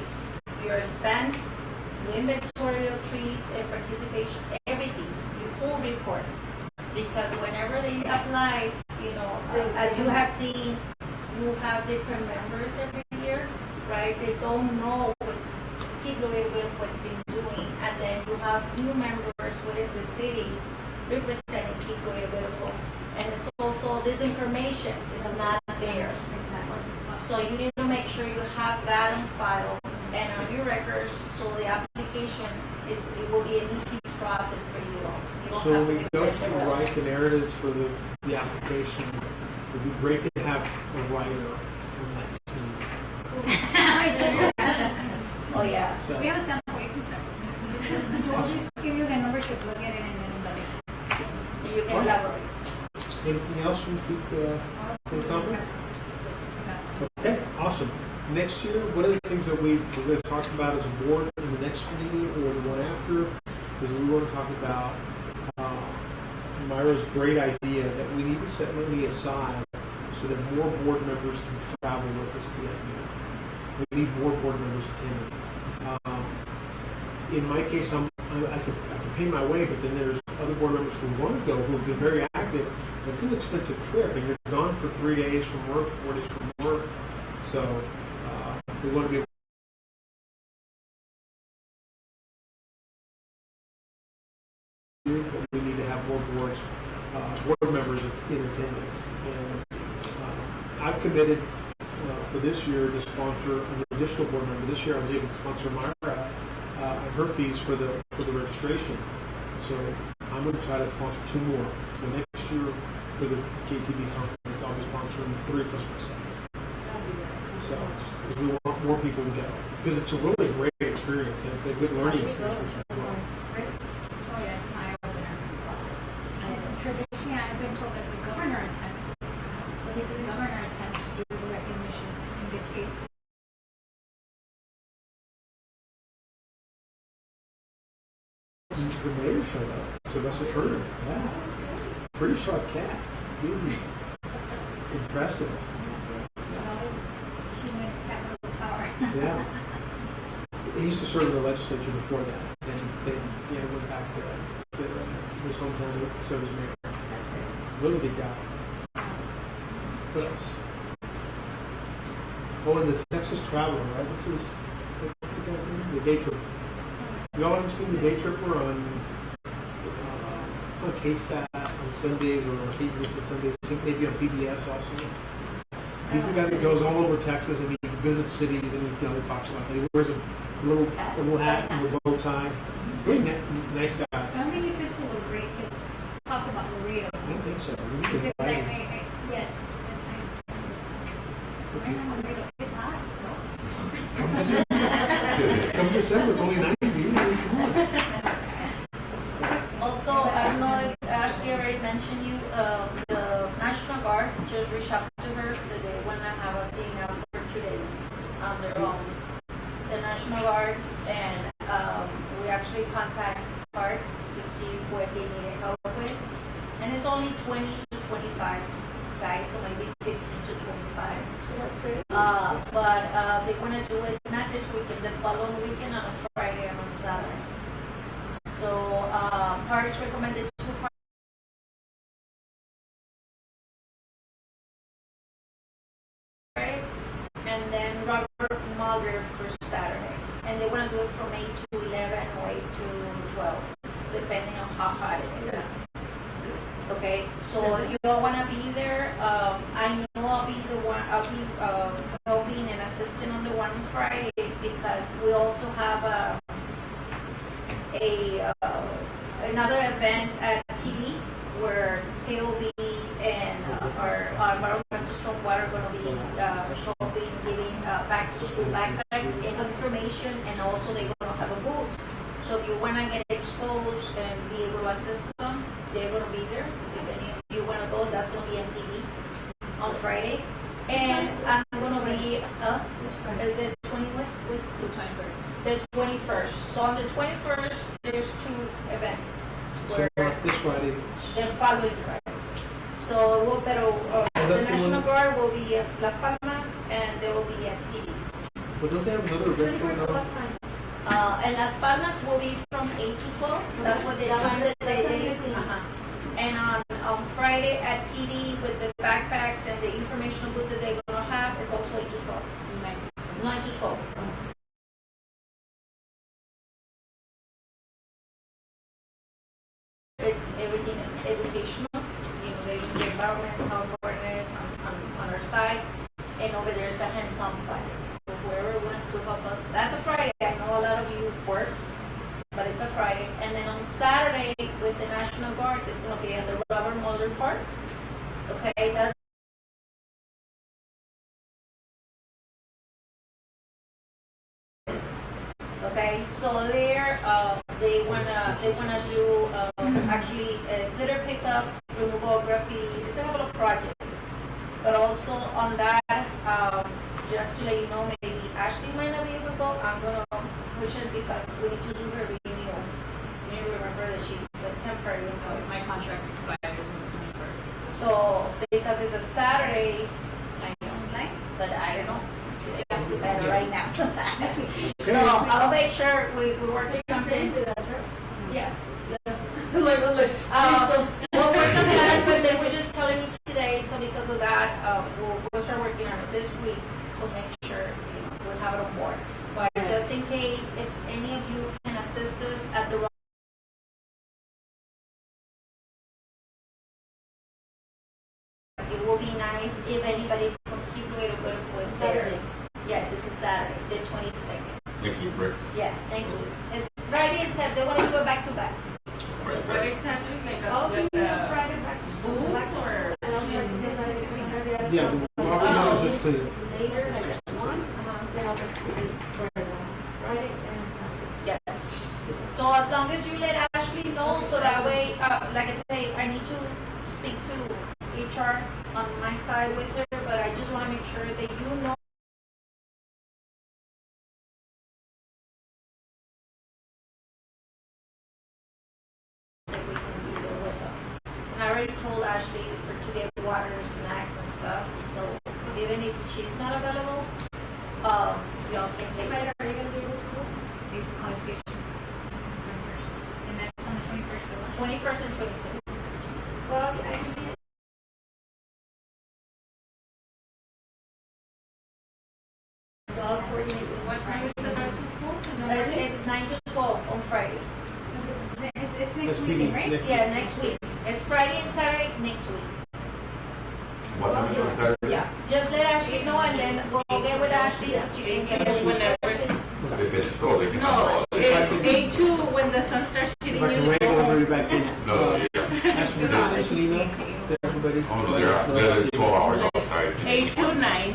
your expense, your inventory of trees, and participation, everything, your full report. Because whenever they apply, as you have seen, you have different members every year, right? They don't know what's what's been doing, and then you have new members within the city representing Keep Beautiful. And it's also this information is not there. So you need to make sure you have that on file and on your records, so the application it will be an easy process for you all. You don't So have when we to go do to it. write the narratives for the application, it would be great to have a writer on that team. Oh, yeah. So, we have a sample. You can start. We'll just give you the membership, look at it, and then embellish. You can elaborate. anything else from the conference? Okay, awesome. Next year, what are the things that we're going to talk about as a board in the next meeting or the one after? Is we want to talk about Myra's great idea that we need to set money aside so that more board members can travel with us to that meeting. We need more board members attending. In my case, I could pay my way, but then there's other board members who want to go, who have been very active. But it's an expensive trip, and you're gone for 3 days from work, 4 days from work. So we want to be able but we need to have more board members in attendance. And I've committed for this year to sponsor an additional board member. This year I was able to sponsor Myra and her fees for the registration. So I'm going to try to sponsor 2 more. So next year for the KTB conference, I'll be sponsoring 3 plus myself. So because we want more people to go, because it's a really great experience and it's a good learning experience as well. Oh, yeah, it's my opener. Traditionally, I've been told that the governor attends. So this is the governor attends to do the recognition in this case. The mayor showed up, Sylvester Turner. Yeah, pretty sharp cat. He was impressive. It's human capital power. Yeah. He used to serve in the legislature before that. Then went back to his hometown to serve as mayor. Really big guy. What else? Oh, and the Texas Traveler, right? What's the guy's name? the day tripper. Y'all ever seen the day tripper on, it's on KSAT on Sundays or occasionally on Sundays, maybe on PBS also. He's the guy that goes all over Texas and he visits cities and he talks about it. He wears a little hat and a bow tie. Really nice guy. I don't think he's been to Laredo. Talk about Laredo. I don't think so. We need to Because invite him. yes, that's Okay. Laredo. It's hot, so. Come December, it's only 90 degrees. Come on. Also, I don't know if Ashley already mentioned you, the National Guard just reached out to her that they want to have a thing out for 2 days on their own. The National Guard, and we actually contact parks to see what they needed help with. And it's only 20 to 25 guys, so maybe 15 to 25. That's great. But they want to do it not this weekend, the following weekend on a Friday and a Saturday. So parks recommended 2 parks. And then Robert Mulder for Saturday. And they want to do it from 8 to 11 or 8 to 12, depending on how hot it is. Okay, so you all want to be there. I know I'll be helping and assisting on the one Friday because we also have another event at PD where KOB and our environmental stormwater are going to be shopping, giving back to school backpacks and information, and also they're going to have a booth. So if you want to get exposed and be able to assist them, they're going to be there. If any of you want to go, that's going to be MPD on Friday. And I'm going to be, is it 21st? The 21st. The 21st. So on the 21st, there's 2 events. So Where not this Friday. the following Friday. So the that's the National one- Guard will be at Las Palmas and they will be at PD. But don't they have another event going on? And Las Palmas will be from 8 to 12. That's what the time that they did. And on Friday at PD with the backpacks and the informational booth that they're going to have is also 8 to 12. 9 to 12. Everything is educational. Getting the environment, how important it is on our side. And over there is a hands-on practice. So whoever wants to help us, that's a Friday. I know a lot of you work, but it's a Friday. And then on Saturday with the National Guard, it's going to be at the Robert Mulder Park. Okay, that's okay. So there, they wanna do actually litter pickup, removal graffiti. It's a couple of projects, but also on that, just to let you know, maybe Ashley might not be able to go. I'm gonna push it because we need to do her renewal. You need to remember that she's a temporary employee. My contract expires on the 21st. So because it's a Saturday, I know, Like, but I don't know. Better right now. next week. So I'll make sure we work something. Yeah. Look. We'll work on that, but they were just telling me today, so because of that, we'll start working on it this week. So make sure we'll have it on board. But just in case, if any of you can assist us at the it will be nice if anybody from Kipuero would Saturday. Yes, it's a Saturday, the 22nd. Next week, right? Yes, next week. It's Friday and Saturday. They want to do it back to back. Right, What right. exactly, like I'll be a Friday back to school. booth or? And I'll try to get that Yeah, the Robert is just to, later, like at 1, then I'll just see for Friday and Saturday. Yes. So as long as you let Ashley know, so that way, like I say, I need to speak to HR on my side with her, but I just want to make sure that you know. That we can be there with them. And I already told Ashley to get water, snacks, and stuff. So even if she's not available, y'all can take it. Are you going to be able to go? It's a college station. 21st. And that's on the 21st of March. 21st and 22nd. Well, I can be so I'll coordinate with What time is it back to school? It's it's next That's weekend, PD, right? next Yeah, next week. It's Friday and Saturday next week. What time is it on Saturday? Yeah, just let Ashley know and then we'll get with Ashley so she can get it Whenever. They finish, oh, they can have No, all. it's 8 2 when the sun starts If hitting I can you. wrangle everybody back in. No, yeah. Ashley, just send us an email to everybody. Oh, no, they're 12 hours outside. 8 to 9.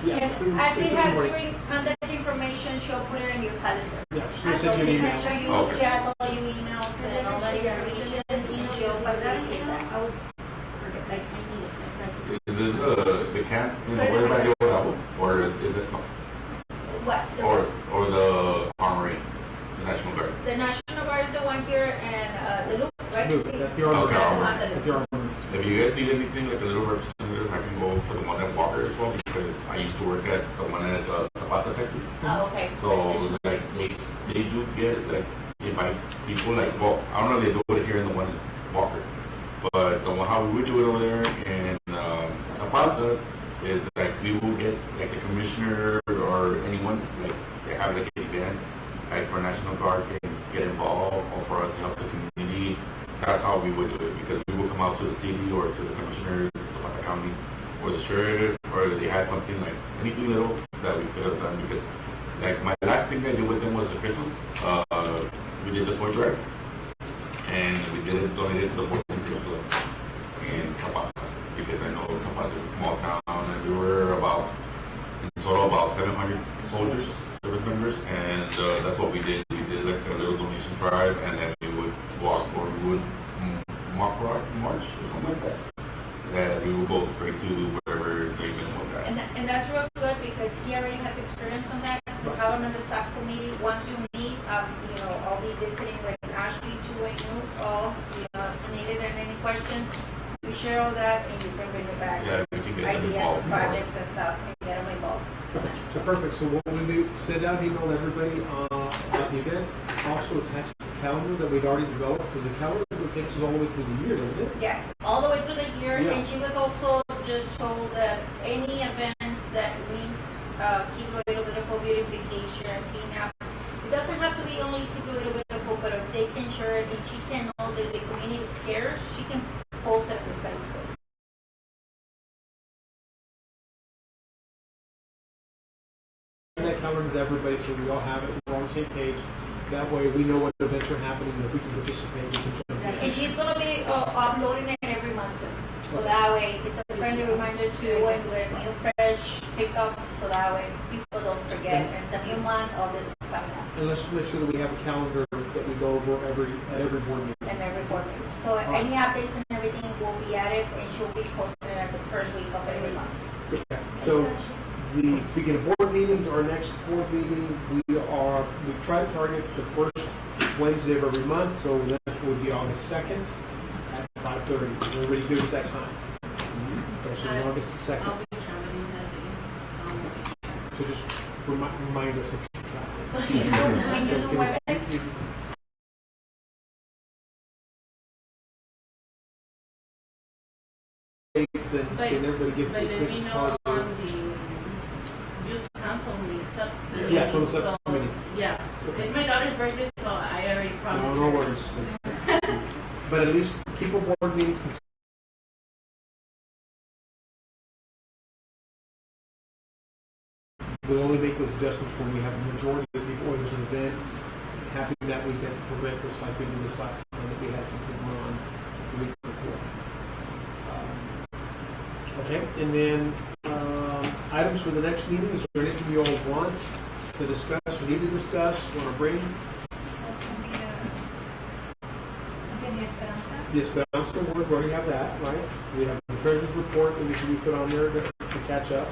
Yeah. it's in- Ashley it's in the has morning. your contact information, she'll put it in your calendar. Yeah, she's gonna And so send you an please email. make sure you, Okay. she has all your emails and all that information, and she'll facilitate that. I would forget, like, I need it, it's like, Is this the camp in the way by the old album? Or is it, What? or the armory, the National Guard? The National Guard is the one here and the loop, right? Loop, at the armory. Okay, That's the armory. one that If you're on. If you guys need anything, like a little representative, I can go for the one at Walker as well, because I used to work at the one at Zapata, Texas. Oh, okay. So, like, they do get, like, invite people, like, well, I don't know if they do it here in the one at Walker, but the one, how we would do it over there in Zapata is, like, we will get, like, the commissioner or anyone, like, they have, like, events, like, for National Guard can get involved, or for us to help the community. That's how we would do it, because we would come out to the city or to the commissioner, to Zapata County, or the sheriff, or they had something like anything little that we could have done. Because, like, my last thing I did with them was the Christmas. We did the toy drive, and we did it, donated to the Boys and Girls Club in Zapata, because I know Zapata is a small town, and we were about, in total, about 700 soldiers, service members, and that's what we did. We did like a little donation drive, and then we would walk, or we would march or something like that. And we would go straight to wherever the event was at. And that's real good because he already has experience on that. You have him in the staff committee. Once you meet, I'll be visiting with Ashley to you all. If you needed any questions, we share all that and you can bring it back. Yeah, we can get them Ideas, involved more. projects and stuff, and get them involved. So perfect, so what we do, send out an email to everybody about the events, also attach the calendar that we'd already developed, because the calendar takes us all the way through the year, doesn't it? Yes, all the way through the year, Yeah. and she was also just told that any events that needs keep a little bit of a beautification, clean up. It doesn't have to be only keep a little bit of hope, but if they can share it and she can know that the community cares, she can post it on her Facebook. Send that calendar to everybody so we all have it, we're on the same page. That way we know what events are happening, and if we can participate, we can jump in. And she's gonna be uploading it every month too. So that way, it's a friendly reminder to when we're new fresh pickup, so that way people don't forget. And it's a new month, all this is coming up. And let's just make sure that we have a calendar that we go over at every board meeting. And every board meeting. So any updates and everything will be added and she'll be posted at the first week of every month. So, speaking of board meetings, our next board meeting, we try to target the first Wednesday of every month, so that would be August 2nd at 5:30. Everybody good with that time? So August the 2nd. I'll be traveling that day. So just remind us if you travel. When you So do can- WebEx, Dates, then everybody gets But it. let me know on the youth council meeting. Yeah, so the So, subcommittee. yeah, it's my daughter's birthday, so I already promised No her. worries. But at least people board meetings can. We'll only make those adjustments when we have a majority of people, or there's an event happening that weekend that prevents us like we did this last time that we had something going on the week before. Okay, and then items for the next meeting, is there anything you all want to discuss, or need to discuss, want to bring? That's gonna be the Esperanza. The Esperanza Award, we already have that, right? We have the treasurer's report that we should be put on there to catch up.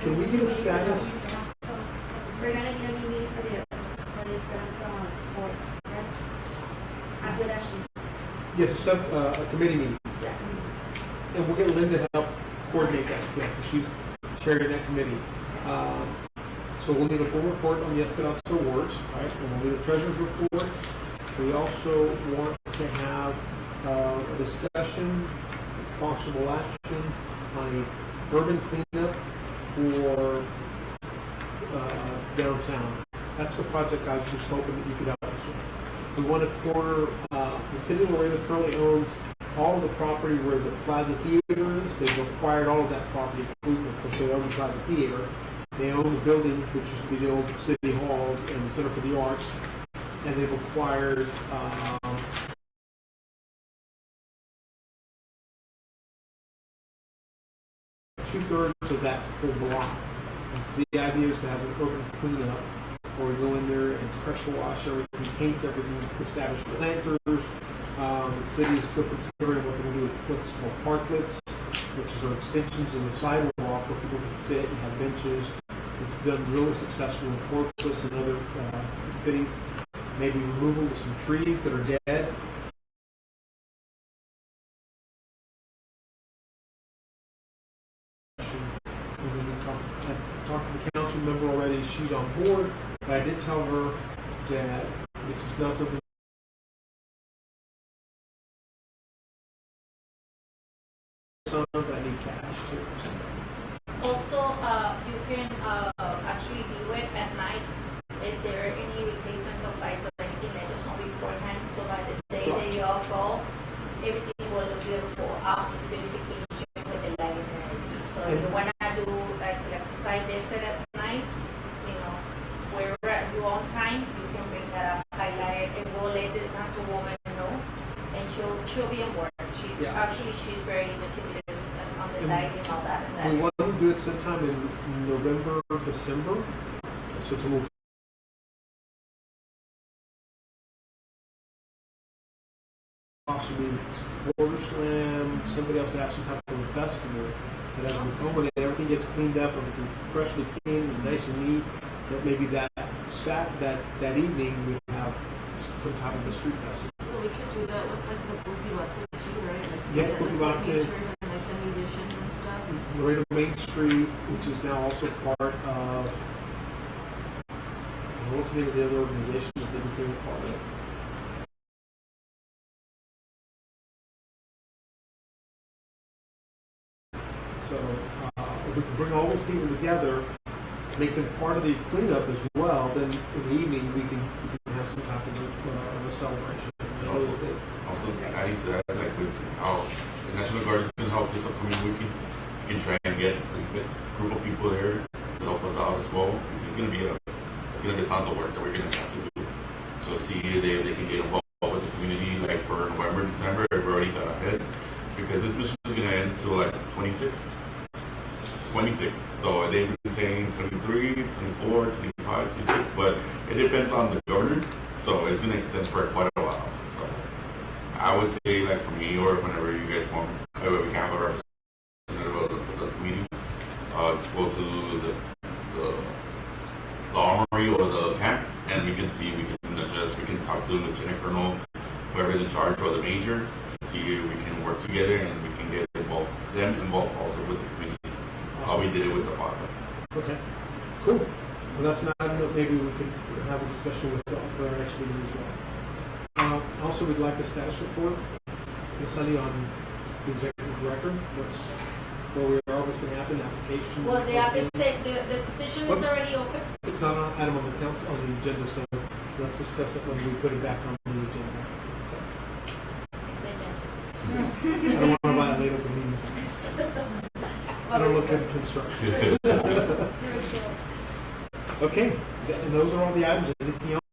Can we get a status? we're gonna get a new meeting for the Esperanza board, right? After that, Yes, a committee meeting. And we'll get Linda to help coordinate that, yes, so she's chairing that committee. So we'll need a full report on the Esperanza Awards, right? And we'll need a treasurer's report. We also want to have a discussion, possible action on a urban cleanup for downtown. That's the project I was just hoping that you could help us with. we want to corner, the city of Laredo currently owns all of the property where the Plaza Theater is. They've acquired all of that property, of course they own the Plaza Theater. They own the building, which used to be the old City Hall and the Center for the Arts. And they've acquired, 2/3 of that whole block. And so the idea is to have an urban cleanup where we go in there and pressure wash everything, paint everything, establish planters. The city is still considering what they're going to do with what's called parklets, which is our extensions of the sidewalk where people can sit and have benches. It's been really successful in Corpus and other cities. Maybe removal of some trees that are dead. I talked to the council member already. She's on board, but I did tell her that this is not something. But I need cash too. Also, you can actually view it at nights if there are any replacements of lights or anything that is not beforehand. So by the day that you all go, everything will look beautiful after the beautification with the lighting and everything. So if you wanna do like a site visit at nights, you know, wherever at your own time, you can bring that up, highlight it, and we'll let the councilwoman know, and she'll be on board. She's very meticulous on the lighting and all that. We want to do it sometime in November, December. So it's a little possibly Border Slam, somebody else have some type of a festival. And as we culminate, everything gets cleaned up, everything's freshly cleaned and nice and neat. That maybe that evening we have some type of a street festival. So we could do that with like the Boogie Bucket too, right? Like Yeah, get, Boogie like, Bucket. the painters and like the musicians and stuff. Laredo Main Street, which is now also part of, what's the name of the other organization that they became a part of? So, if we can bring all those people together, make them part of the cleanup as well, then in the evening we can have some type of a celebration. And also adding to that, like with how the National Guard is going to help this upcoming weekend, you can try and get a group of people there to help us out as well. It's going to be tons of work that we're going to have to do. So see if they can get involved with the community, like for November, December, we've already got ahead, because this mission is going to end until like 26. So they've been saying 23, 24, 25, 26, but it depends on the governor. So it's going to extend for quite a while. So I would say, like for me, or whenever you guys want, we can have a representative of the community, go to the armory or the camp, and we can see, we can adjust, we can talk to the lieutenant colonel, whoever's in charge, or the major, to see if we can work together and we can get them involved also with the community. How we did it with Zapata. Okay, cool. Well, that's not, maybe we could have a discussion with y'all for our next meeting as well. Also, we'd like a status report, Ms. Sunny, on the executive director. Where we are, what's going to happen, application. Well, the position is already open. It's not an item on the agenda, so let's discuss it when we put it back on the agenda. I don't want to violate open meetings. I don't look at construction. Okay, and those are all the items. Anything else?